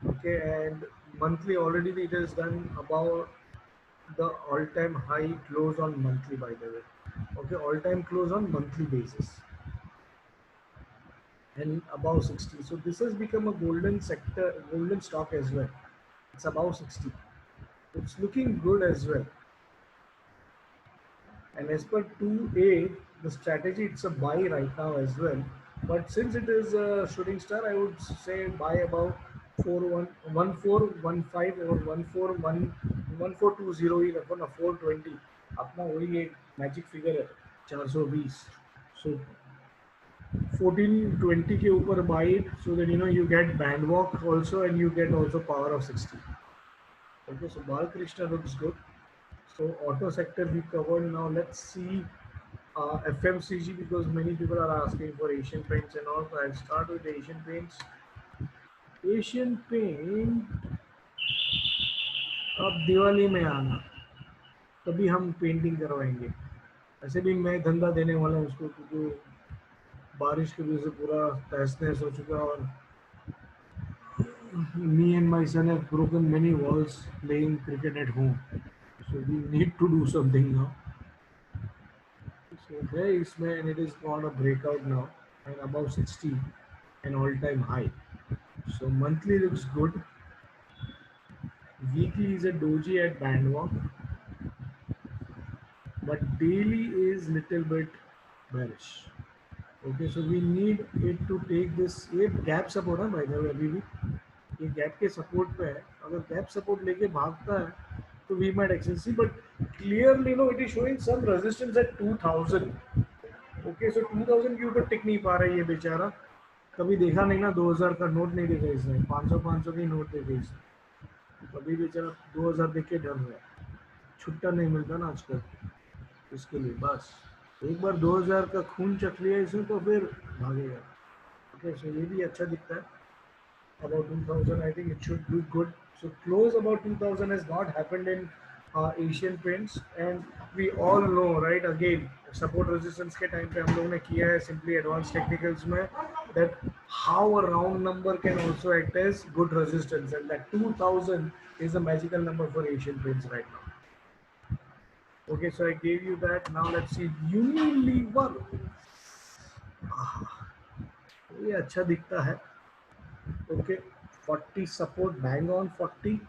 Okay, and monthly already it is done above the all-time high close on monthly, by the way. Okay, all-time close on monthly basis and above 60. So this has become a golden sector, golden stock as well. It's above 60. It's looking good as well. And as per 2A, the strategy, it's a buy right now as well. But since it is a shooting star, I would say buy about 1415 or 1420 ही रखो ना 420. अपना वही एक magic figure है 420. So 1420 के ऊपर buy it so that you get band walk also and you get also power of 60. Okay, so Balkrishna looks good. So auto sector we covered. Now let's see FMCG because many people are asking for Asian Paints and all. So I'll start with Asian Paints. Asian Paint अब दिवाली में आना तभी हम painting करवाएंगे. ऐसे भी मैं धंधा देने वाला हूँ उसको क्योंकि बारिश की वजह से पूरा तहस नहस हो चुका है और me and my son have broken many walls playing cricket at home. So we need to do something now. So there is man, and it is on a breakout now and above 60, an all-time high. So monthly looks good. Weekly is a doji at bandwalk, but daily is little bit bearish. Okay, so we need it to take this. ये gap support है by the way अभी भी ये gap के support पे है. अगर gap support लेके भागता है तो we might access, but clearly it is showing some resistance at 2000. Okay, so 2000 के ऊपर टिक नहीं पा रहा है ये बेचारा. कभी देखा नहीं ना 2000 का नोट नहीं देखा इसने. 500 की नोट देखे इसने. कभी बेचारा 2000 देख के डर रहा है. छुट्टा नहीं मिलता ना आजकल इसके लिए. बस एक बार 2000 का खून चख लिया इसने तो फिर भागेगा. ओके, सो ये भी अच्छा दिखता है. About 2000, I think it should do good. So close about 2000 has not happened in Asian Paints, and we all know, right? Again, support resistance के time पे हम लोग ने किया है simply advanced technicals में that how a round number can also act as good resistance, and that 2000 is a magical number for Asian Paints right now. Okay, so I gave you that. Now let's see Unilever. ये अच्छा दिखता है. Okay, 40 support, bang on 40,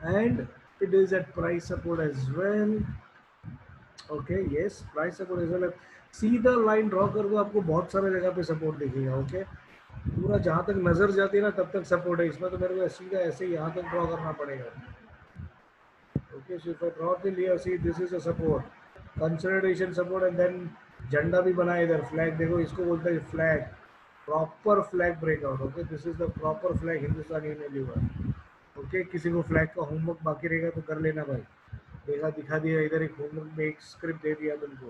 and it is at price support as well. Okay, yes, price support as well. सीधा line draw कर दो, आपको बहुत सारे जगह पे सपोर्ट दिखेगा. ओके, पूरा जहाँ तक नजर जाती है ना तब तक सपोर्ट है. इसमें तो मेरे को सीधा ऐसे ही यहाँ तक ड्रॉ करना पड़ेगा. Okay, so if I draw till here, see this is a support, consolidation support, and then झंडा भी बना इधर. फ्लैग देखो, इसको बोलते हैं flag. Proper flag breakout. Okay, this is the proper flag Hindustan Unilever. Okay, किसी को फ्लैग का होमवर्क बाकी रहेगा तो कर लेना भाई. देखा दिखा दिया इधर, एक होमवर्क में एक स्क्रिप्ट दे दिया तुमको.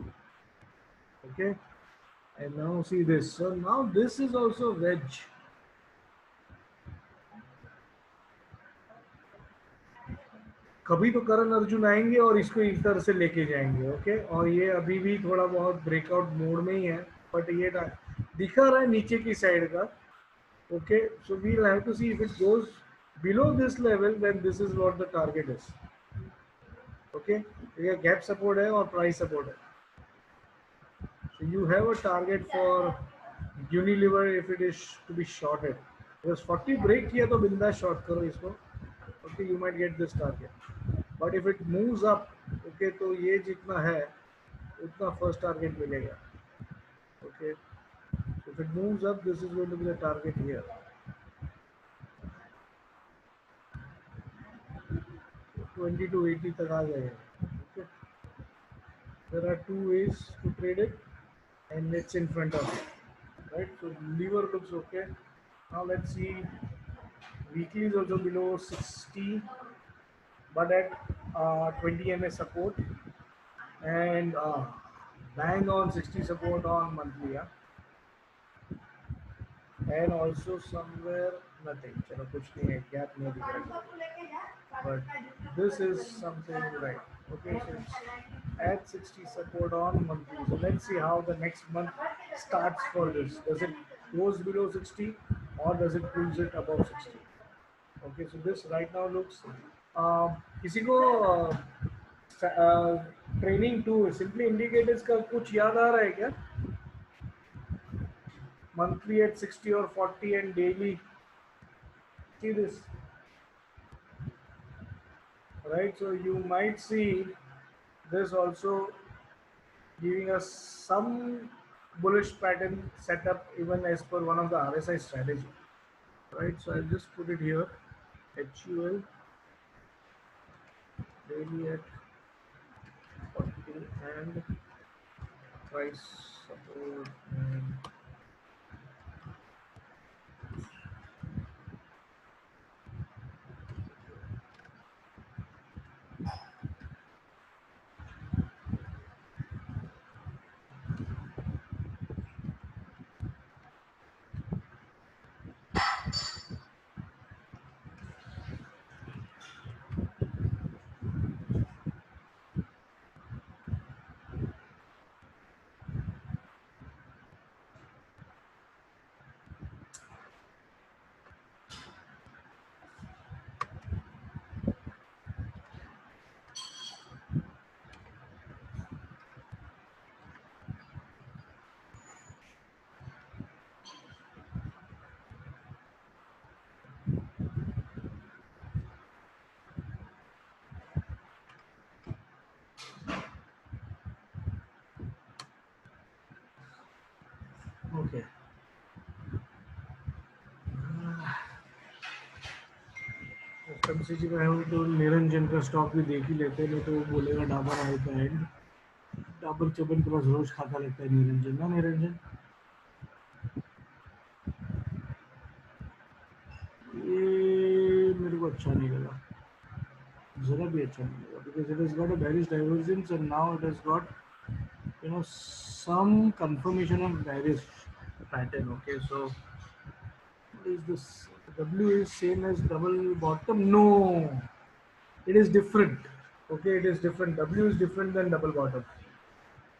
Okay, and now see this. So now this is also wedge. कभी तो करण अर्जुन आएंगे और इसको इस तरह से लेके जाएंगे. ओके, और ये अभी भी थोड़ा बहुत ब्रेकआउट मोड में ही है. बट ये दिखा रहा है नीचे की साइड का. Okay, so we'll have to see if it goes below this level, then this is what the target is. Okay, ये gap support है और price support है. So you have a target for Unilever if it is to be shorted. Because 40 break किया तो बिंदा short करो इसको. Okay, you might get this target. But if it moves up, okay, तो ये जितना है उतना first target मिलेगा. Okay, so if it moves up, this is going to be the target here. 20 to 80 तक आ जाएगा. Okay. There are two ways to trade it, and it's in front of you, right? So lever looks okay. Now let's see, weekly is also below 60, but at 20 MA support, and bang on 60 support on monthly, yeah? And also somewhere nothing. चलो कुछ नहीं है, gap नहीं दिख रहा. But this is something right. Okay, so it's at 60 support on monthly. So let's see how the next month starts for this. Does it goes below 60 or does it pulls it above 60? Okay, so this right now looks. किसी को training to simply indicators का कुछ याद आ रहा है क्या? Monthly at 60 or 40 and daily. See this, right? So you might see this also giving us some bullish pattern setup even as per one of the RSI strategy, right? So I'll just put it here, HUL daily at 40 and price support and okay. FMCG में हूँ तो निरंजन का stock भी देख ही लेते हैं, नहीं तो वो बोलेगा डाबर हाई का एंड. डाबर चबन के पास रोज खाता लगता है निरंजन ना. निरंजन ये मेरे को अच्छा नहीं लगा, जरा भी अच्छा नहीं लगा, because it has got a bearish divergence and now it has got some confirmation of bearish pattern. Okay, so what is this? W is same as double bottom? No, it is different. Okay, it is different. W is different than double bottom.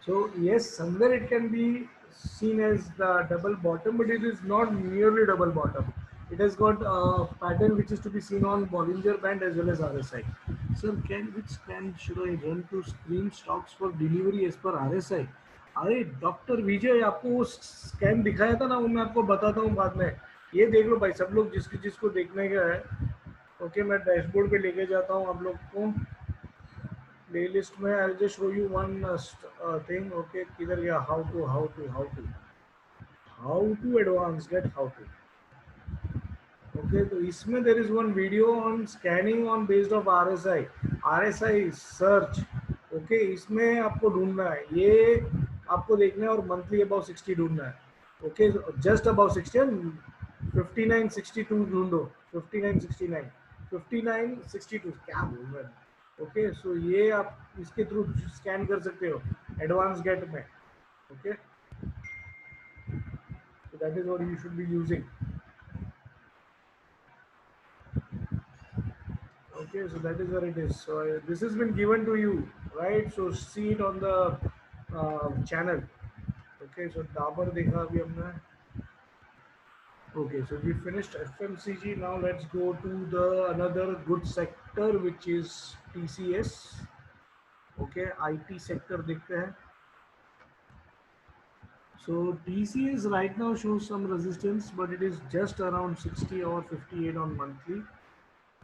So yes, somewhere it can be seen as the double bottom, but it is not nearly double bottom. It has got a pattern which is to be seen on Bollinger Band as well as RSI. Sir, which scan should I run to screen stocks for delivery as per RSI? अरे doctor विजय, आपको वो scan दिखाया था ना, वो मैं आपको बताता हूँ बाद में. ये देख लो भाई, सब लोग जिसको देखने का है. ओके, मैं डैशबोर्ड पे लेके जाता हूँ आप लोग को. प्लेलिस्ट में I just show you one thing. Okay, किधर गया? How to advance get how to. Okay, तो इसमें there is one video on scanning on based of RSI search. Okay, इसमें आपको ढूंढना है, ये आपको देखना है, और मंथली अबाउट 60 ढूंढना है. ओके, जस्ट अबाउट 60, 5962 ढूंढो. 5969, 5962 क्या बोल रहे हैं. ओके, सो ये आप इसके थ्रू स्कैन कर सकते हो एडवांस गेट में. Okay, so that is what you should be using. Okay, so that is where it is. So this has been given to you, right? So see it on the channel. Okay, so Dabur देखा अभी हमने. Okay, so we finished FMCG. Now let's go to the another good sector which is TCS. Okay, IT sector देखते हैं. So TCS right now shows some resistance, but it is just around 60 or 58 on monthly.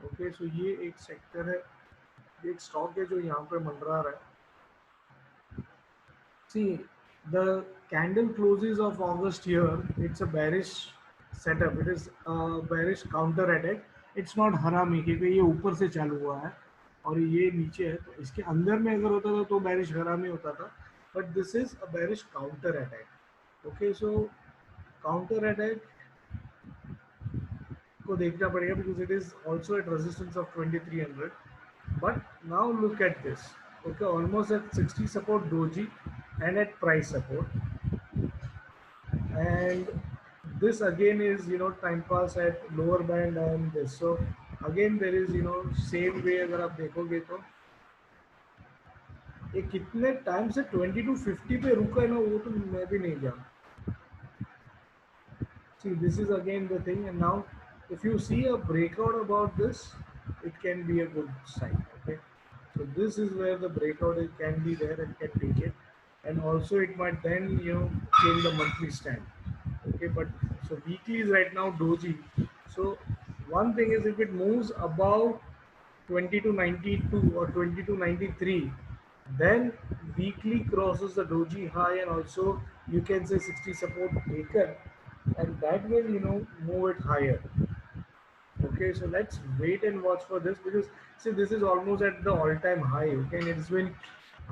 Okay, so ये एक sector है, ये एक stock है जो यहाँ पे मंडरा रहा है. See, the candle closes of August here. It's a bearish setup. It is a bearish counter attack. It's not हरामी क्योंकि ये ऊपर से चालू हुआ है और ये नीचे है, तो इसके अंदर में अगर होता था तो bearish हरामी होता था. But this is a bearish counter attack. Okay, so counter attack को देखना पड़ेगा because it is also at resistance of 2300. But now look at this. Okay, almost at 60 support doji and at price support. And this again is time pass at lower band and this. So again there is same way अगर आप देखोगे तो ये कितने time से 20 to 50 पे रुका है ना वो तो मैं भी नहीं जानता. See, this is again the thing, and now if you see a breakout about this, it can be a good sign. Okay, so this is where the breakout can be there and can take it, and also it might then change the monthly stand. Okay, but so weekly is right now doji. So one thing is if it moves above 20 to 92 or 20 to 93, then weekly crosses the doji high, and also you can say 60 support taken, and that will move it higher. Okay, so let's wait and watch for this because see this is almost at the all-time high. Okay, and it's been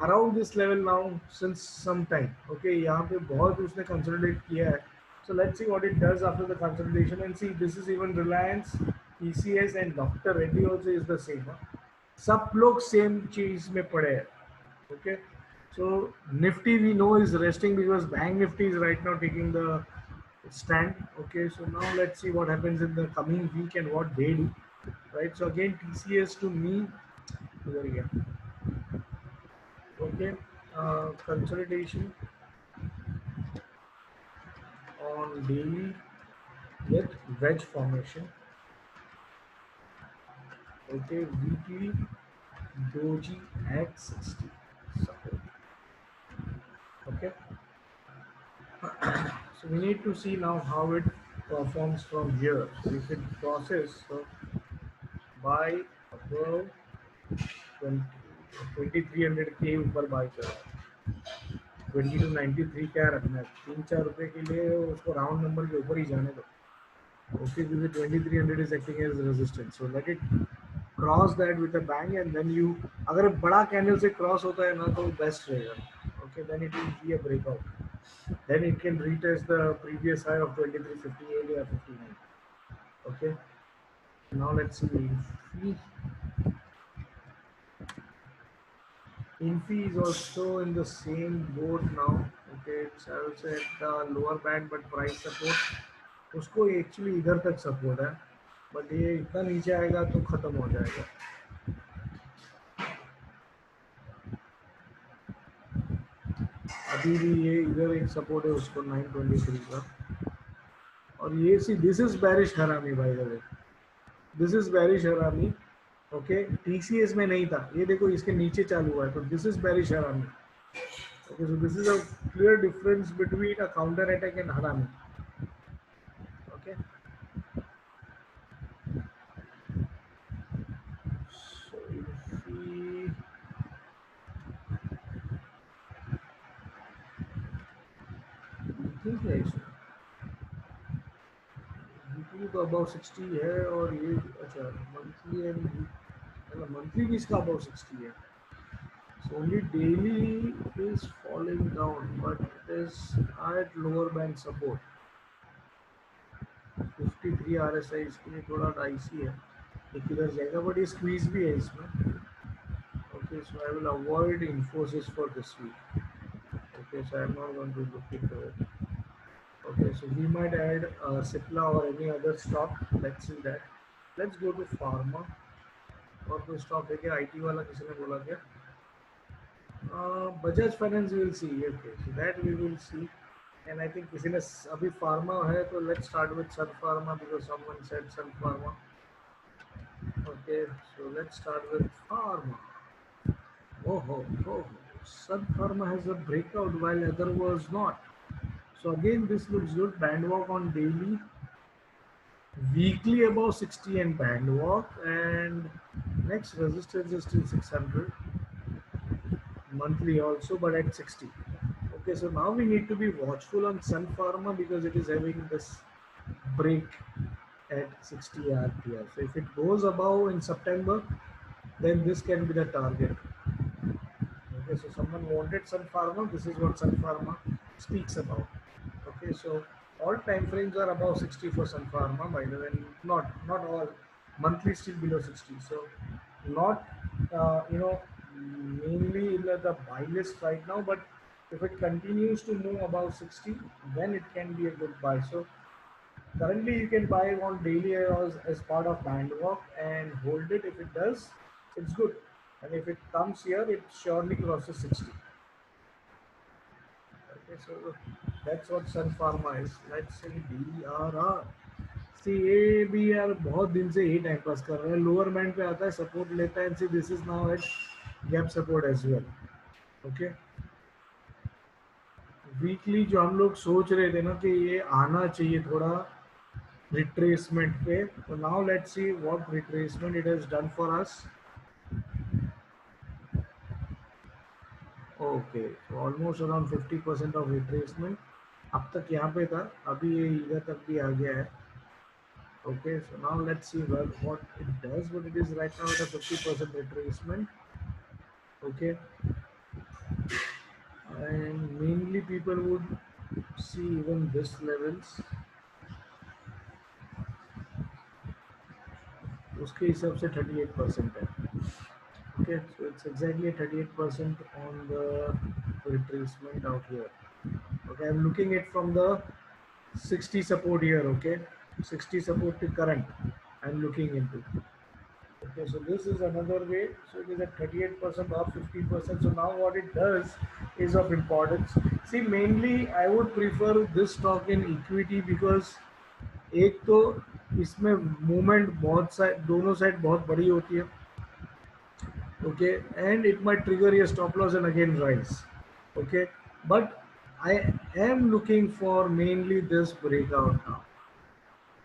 around this level now since some time. Okay, यहाँ पे बहुत उसने consolidate किया है. So let's see what it does after the consolidation, and see this is even Reliance, TCS and Dr. Reddy also is the same. huh? सब लोग same चीज में पड़े हैं. Okay, so Nifty we know is resting because Bank Nifty is right now taking the stand. Okay, so now let's see what happens in the coming week and what they do. Right, so again TCS to me, there you go. Okay, consolidation on daily with wedge formation. Okay, weekly doji at 60 support. Okay, so we need to see now how it performs from here. So if it crosses, so buy above 20, 2300 के ऊपर bye करो. 2293 क्या रखना है, 3-4 रुपए के लिए उसको राउंड नंबर के ऊपर ही जाने दो. ओके, क्योंकि 2300 is acting as resistance, so let it cross that with a bang and then you, अगर बड़ा कैंडल से क्रॉस होता है ना तो बेस्ट रहेगा. Okay, then it will be a breakout, then it can retest the previous high of 2358 या 59. Okay, now let's see. Infi is also in the same boat now. Okay, it's also at the lower band but price support उसको actually इधर तक support है, but ये इतना नीचे आएगा तो खत्म हो जाएगा. अभी भी ये इधर एक सपोर्ट है उसको 923 का. और ये सी दिस इज बैरिश हरामी by the way, this is bearish हरामी. ओके, टीसीएस में नहीं था, ये देखो इसके नीचे चालू हुआ है, तो दिस इज बैरिश हरामी. Okay, so this is a clear difference between a counter attack and harami. Okay, so if we think है इसमें वीकली तो अबाउ 60 है, और ये अच्छा मंथली एंड मतलब मंथली भी इसका अबाउ 60 है. So only daily is falling down, but it is at lower band support. 53 RSI इसके लिए थोड़ा डाइसी है, एक इधर जाएगा, बट ये स्क्वीज भी है इसमें. Okay, so I will avoid Infosys for this week. Okay, so I'm not going to look into it. Okay, so we might add Cipla or any other stock. Let's see that. Let's go to pharma. और कोई stock है क्या, IT वाला किसी ने बोला क्या? Bajaj Finance we will see. Okay, so that we will see. And I think किसी ने अभी pharma है तो let's start with Sun Pharma because someone said Sun Pharma. Okay, so let's start with pharma. Oh, oh, oh. Sun Pharma has a breakout while other was not. So again, this looks good. Band walk on daily, weekly above 60 and band walk, and next resistance is still 600, monthly also, but at 60. Okay, so now we need to be watchful on Sun Pharma because it is having this break at 60 RPR. So if it goes above in September, then this can be the target. Okay, so someone wanted Sun Pharma. This is what Sun Pharma speaks about. Okay, so all time frames are above 60 for Sun Pharma, by the way. Not all. Monthly still below 60. So not mainly in the buy list right now, but if it continues to move above 60, then it can be a good buy. So currently you can buy on daily as part of band walk and hold it. If it does, it's good. And if it comes here, it surely crosses 60. Okay, so that's what Sun Pharma is. Let's see DRR. See ये भी यार बहुत दिन से यही time pass कर रहा है. लोअर बैंड पे आता है, सपोर्ट लेता है, and see this is now at gap support as well. Okay, weekly जो हम लोग सोच रहे थे ना कि ये आना चाहिए थोड़ा retracement पे, so now let's see what retracement it has done for us. Okay, so almost around 50% of retracement. अब तक यहाँ पे था, अभी ये इधर तक भी आ गया है. Okay, so now let's see what it does. But it is right now at a 50% retracement. Okay, and mainly people would see even this levels. उसके हिसाब से 38% है. Okay, so it's exactly 38% on the retracement out here. Okay, I'm looking it from the 60 support here. Okay, 60 support to current I'm looking into. Okay, so this is another way. So it is at 38% or 50%. So now what it does is of importance. See, mainly I would prefer this stock in equity because एक तो इसमें movement बहुत side दोनों side बहुत बड़ी होती है. Okay, and it might trigger your stop loss and again rise. Okay, but I am looking for mainly this breakout now.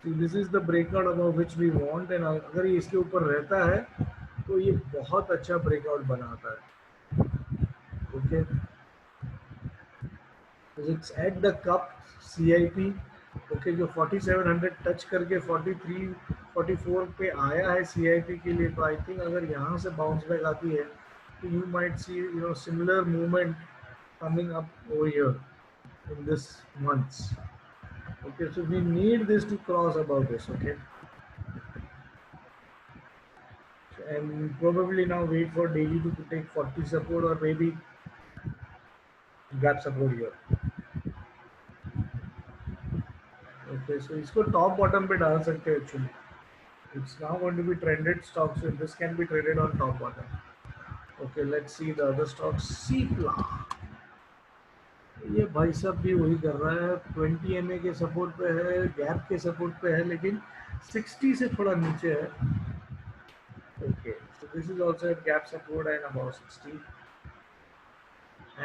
See, this is the breakout above which we want, and अगर ये इसके ऊपर रहता है तो ये बहुत अच्छा ब्रेकआउट बनाता है. Okay, it's at the cup CIP. Okay, जो 4700 टच करके 43 44 पे आया है CIP के लिए, तो आई थिंक अगर यहाँ से बाउंस बैक आती है तो you might see similar movement coming up over here in this months. Okay, so we need this to cross above this. Okay, and probably now wait for daily to take 40 support or maybe gap support here. Okay, so इसको top bottom पे डाल सकते हैं actually. It's now going to be trended stock, so this can be traded on top bottom. Okay, let's see the other stocks. Cipla. ये भाई साहब भी वही कर रहा है, 20 MA के सपोर्ट पे है, गैप के सपोर्ट पे है, लेकिन 60 से थोड़ा नीचे है. Okay, so this is also at gap support and about 60.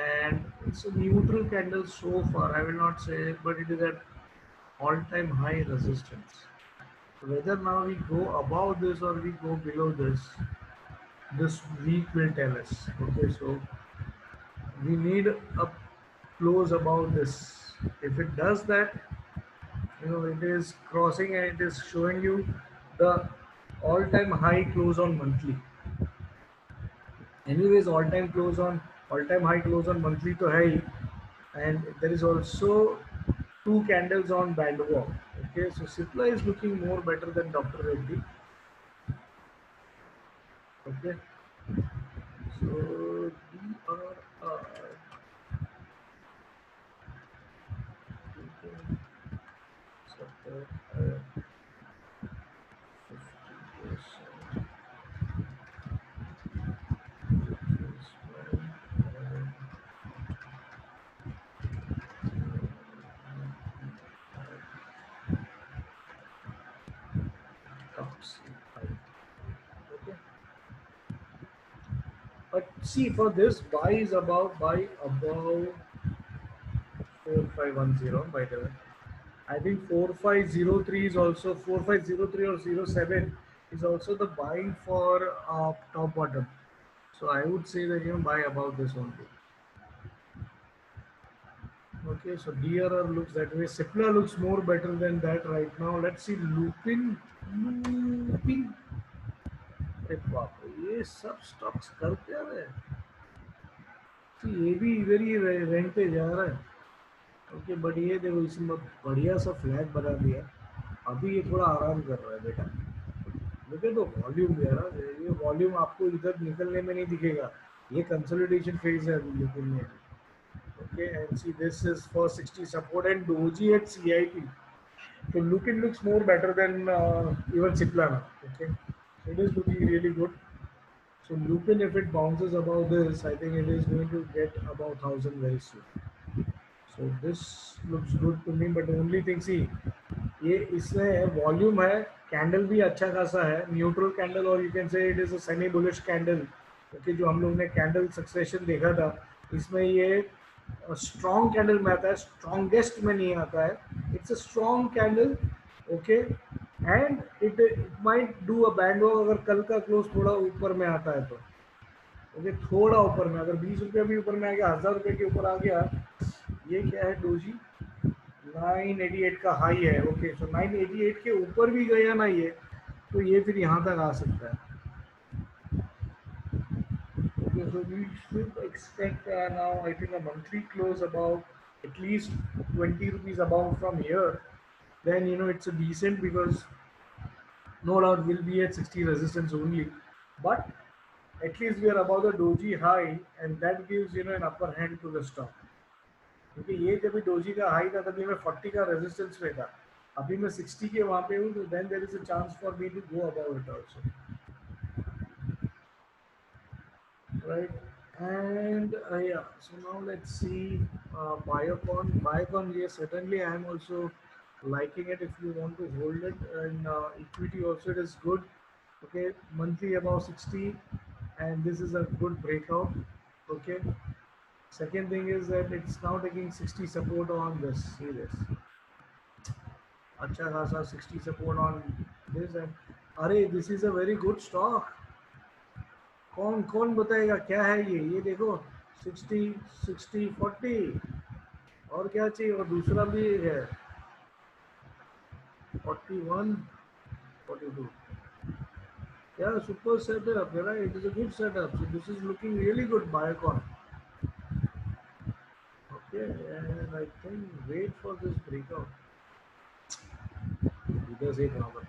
And it's a neutral candle so far, I will not say, but it is at all-time high resistance. So whether now we go above this or we go below this week will tell us. Okay, so we need a close above this. If it does that, it is crossing and it is showing you the all-time high close on monthly. Anyways, all-time high close on monthly to high, and there is also two candles on band walk. Okay, so Cipla is looking more better than Dr. Reddy. Okay, so DRR. Support at 50%. But see, for this buy is buy above 4510, by the way. I think 4503 is also 4503 or 07 is also the buying for top bottom. So I would say that buy above this only. Okay, so DRR looks that way. Cipla looks more better than that right now. Let's see Lupin. Lupin. अरे बाप रे, ये सब stocks कर क्या रहे हैं? तो ये भी इधर ही रैंक पे जा रहा है. ओके, बट ये देखो इसमें बढ़िया सा फ्लैग बना दिया. अभी ये थोड़ा आराम कर रहा है बेटा. देखो तो वॉल्यूम यार, ये वॉल्यूम आपको इधर निकलने में नहीं दिखेगा. ये कंसोलिडेशन फेज है अभी लेकिन में. Okay, and see this is for 60 support and doji at CIP. So Lupin looks more better than even Ciplana. Okay, it is looking really good. So Lupin, if it bounces above this, I think it is going to get about 1000 very soon. So this looks good to me, but the only thing, see, ये इसमें volume है, candle भी अच्छा खासा है, neutral candle, और you can say it is a semi bullish candle. Okay, जो हम लोग ने कैंडल सक्सेशन देखा था, इसमें ये स्ट्रॉन्ग कैंडल में आता है, स्ट्रॉन्गेस्ट में नहीं आता है. It's a strong candle. Okay, and it might do a band walk अगर कल का क्लोज थोड़ा ऊपर में आता है तो. ओके, थोड़ा ऊपर में, अगर 20 रुपया भी ऊपर में आ गया, 1000 रुपये के ऊपर आ गया. ये क्या है डोजी? 988 का हाई है. ओके, सो 988 के ऊपर भी गया ना ये, तो ये फिर यहाँ तक आ सकता है. Okay, so we should expect now, I think, a monthly close about at least 20 rupees above from here. Then it's a decent, because no doubt will be at 60 resistance only, but at least we are above the doji high, and that gives an upper hand to the stock. क्योंकि ये जब doji का high था तभी मैं 40 का resistance पे था. अभी मैं 60 के वहाँ पे हूँ, तो then there is a chance for me to go about it also, right. And yeah, so now let's see Biocon. Biocon, yes, certainly I am also liking it if you want to hold it. And equity also, it is good. Okay, monthly about 60, and this is a good breakout. Okay. Second thing is that it's now taking 60 support on this. See this. अच्छा खासा 60 support on this, and अरे this is a very good stock. कौन कौन बताएगा क्या है ये देखो, 60 60 40, और क्या चाहिए, और दूसरा भी है 41 42. Yeah, super setup, right? It is a good setup. So this is looking really good, Biocon. Okay, and I think wait for this breakout. इधर से कहाँ पर,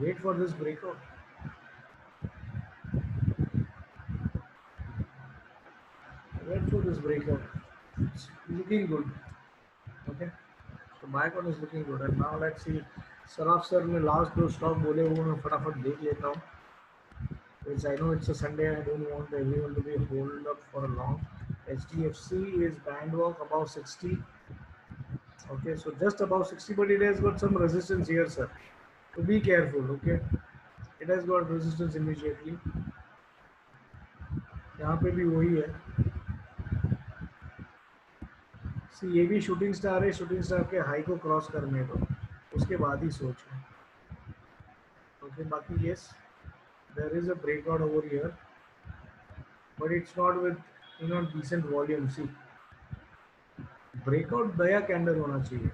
wait for this breakout. Wait for this breakout. It's looking good. Okay. So Biocon is looking good, and now let's see. Saraf sir ने last दो stock बोले वो मैं फटाफट देख लेता हूँ. Because I know it's a Sunday and I don't want everyone to be holed up for long. HDFC is band walk above 60. Okay, so just above 60, but it has got some resistance here, sir. So be careful, okay? It has got resistance immediately. यहाँ पे भी वही है. सी ये भी shooting star है, shooting star के high को क्रॉस करने दो, उसके बाद ही सोचो. ओके, बाकी yes, there is a breakout over here, but it's not with decent volume. See, breakout Daya candle होना चाहिए.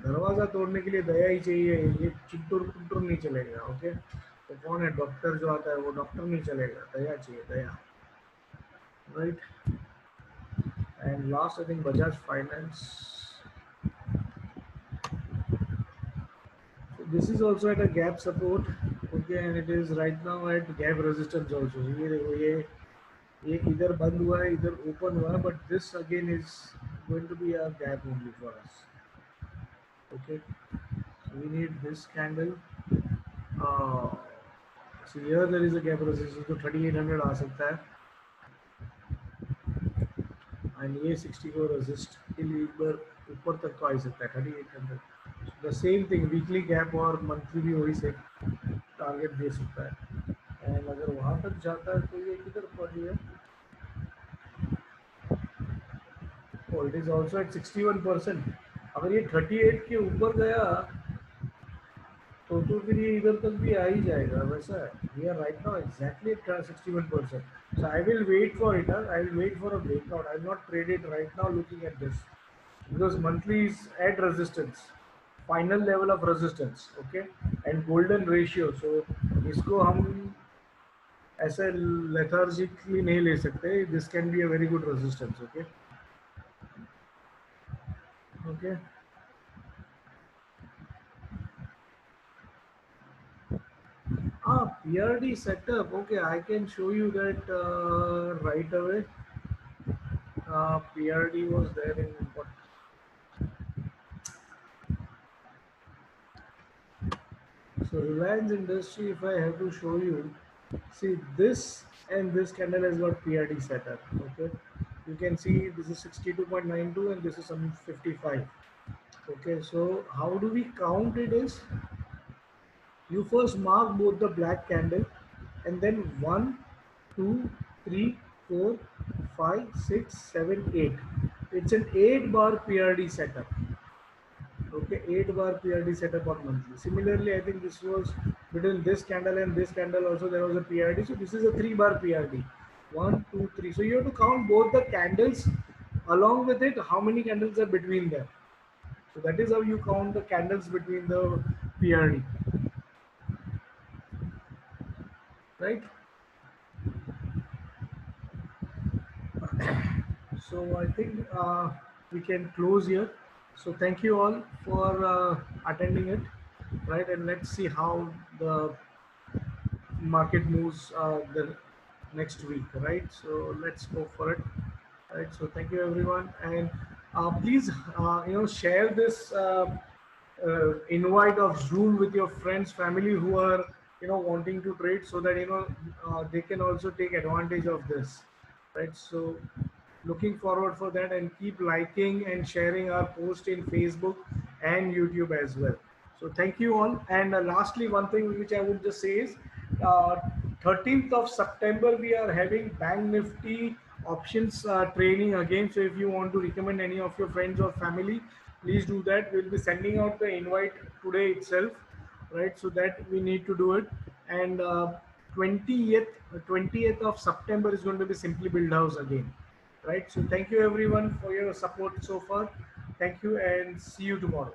दरवाजा तोड़ने के लिए दया ही चाहिए, ये चिट्टूर कुट्टूर नहीं चलेगा. ओके, तो कौन है डॉक्टर जो आता है, वो डॉक्टर नहीं चलेगा, दया चाहिए, दया, right. And last I think Bajaj finance. This is also at a gap support. Okay, and it is right now at gap resistance also. ये देखो, ये इधर बंद हुआ है, इधर ओपन हुआ है, but this again is going to be a gap only for us. Okay, so we need this candle. So here there is a gap resistance, तो 3800 आ सकता है, and ये 60 को resist के लिए एक बार ऊपर तक तो आ ही सकता है 3800. The same thing, weekly gap और monthly भी वही से target दे सकता है. एंड अगर वहां तक जाता है तो ये किधर पड़ी है? It is also eight 61%। अगर ये 38 के ऊपर गया तो फिर ये इधर तक भी आ ही जाएगा, वैसा है। We are right now exactly at 61%। So I will wait for it, I will wait for a breakout. I will not trade it right now looking at this because monthly is at resistance, final level of resistance, okay, and golden ratio. So इसको हम ऐसे lethargically नहीं ले सकते. This can be a very good resistance, okay. Okay. PRD setup. Okay, I can show you that right away. PRD was there in what? So Reliance Industry, if I have to show you, see this and this candle has got PRD setup. Okay, you can see this is 62.92 and this is some 55. Okay, so how do we count it is you first mark both the black candle and then 1, 2, 3, 4, 5, 6, 7, 8. It's an 8 bar PRD setup. Okay, 8 bar PRD setup on monthly. Similarly, I think this was between this candle and this candle also there was a PRD. So this is a 3 bar PRD. 1, 2, 3. So you have to count both the candles along with it, how many candles are between them. So that is how you count the candles between the PRD. Right? So I think we can close here. So thank you all for attending it, right? And let's see how the market moves the next week, right? So let's go for it, right? So thank you everyone, and please, share this invite of Zoom with your friends, family who are wanting to trade, so that they can also take advantage of this, right? So looking forward for that, and keep liking and sharing our post in Facebook and YouTube as well. So thank you all. And lastly, one thing which I would just say is uh, 13th of September we are having Bank Nifty options training again. So if you want to recommend any of your friends or family, please do that. We'll be sending out the invite today itself, right? So that we need to do it. And 20th of September is going to be Simply Build House again, right? So thank you everyone for your support so far. Thank you and see you tomorrow.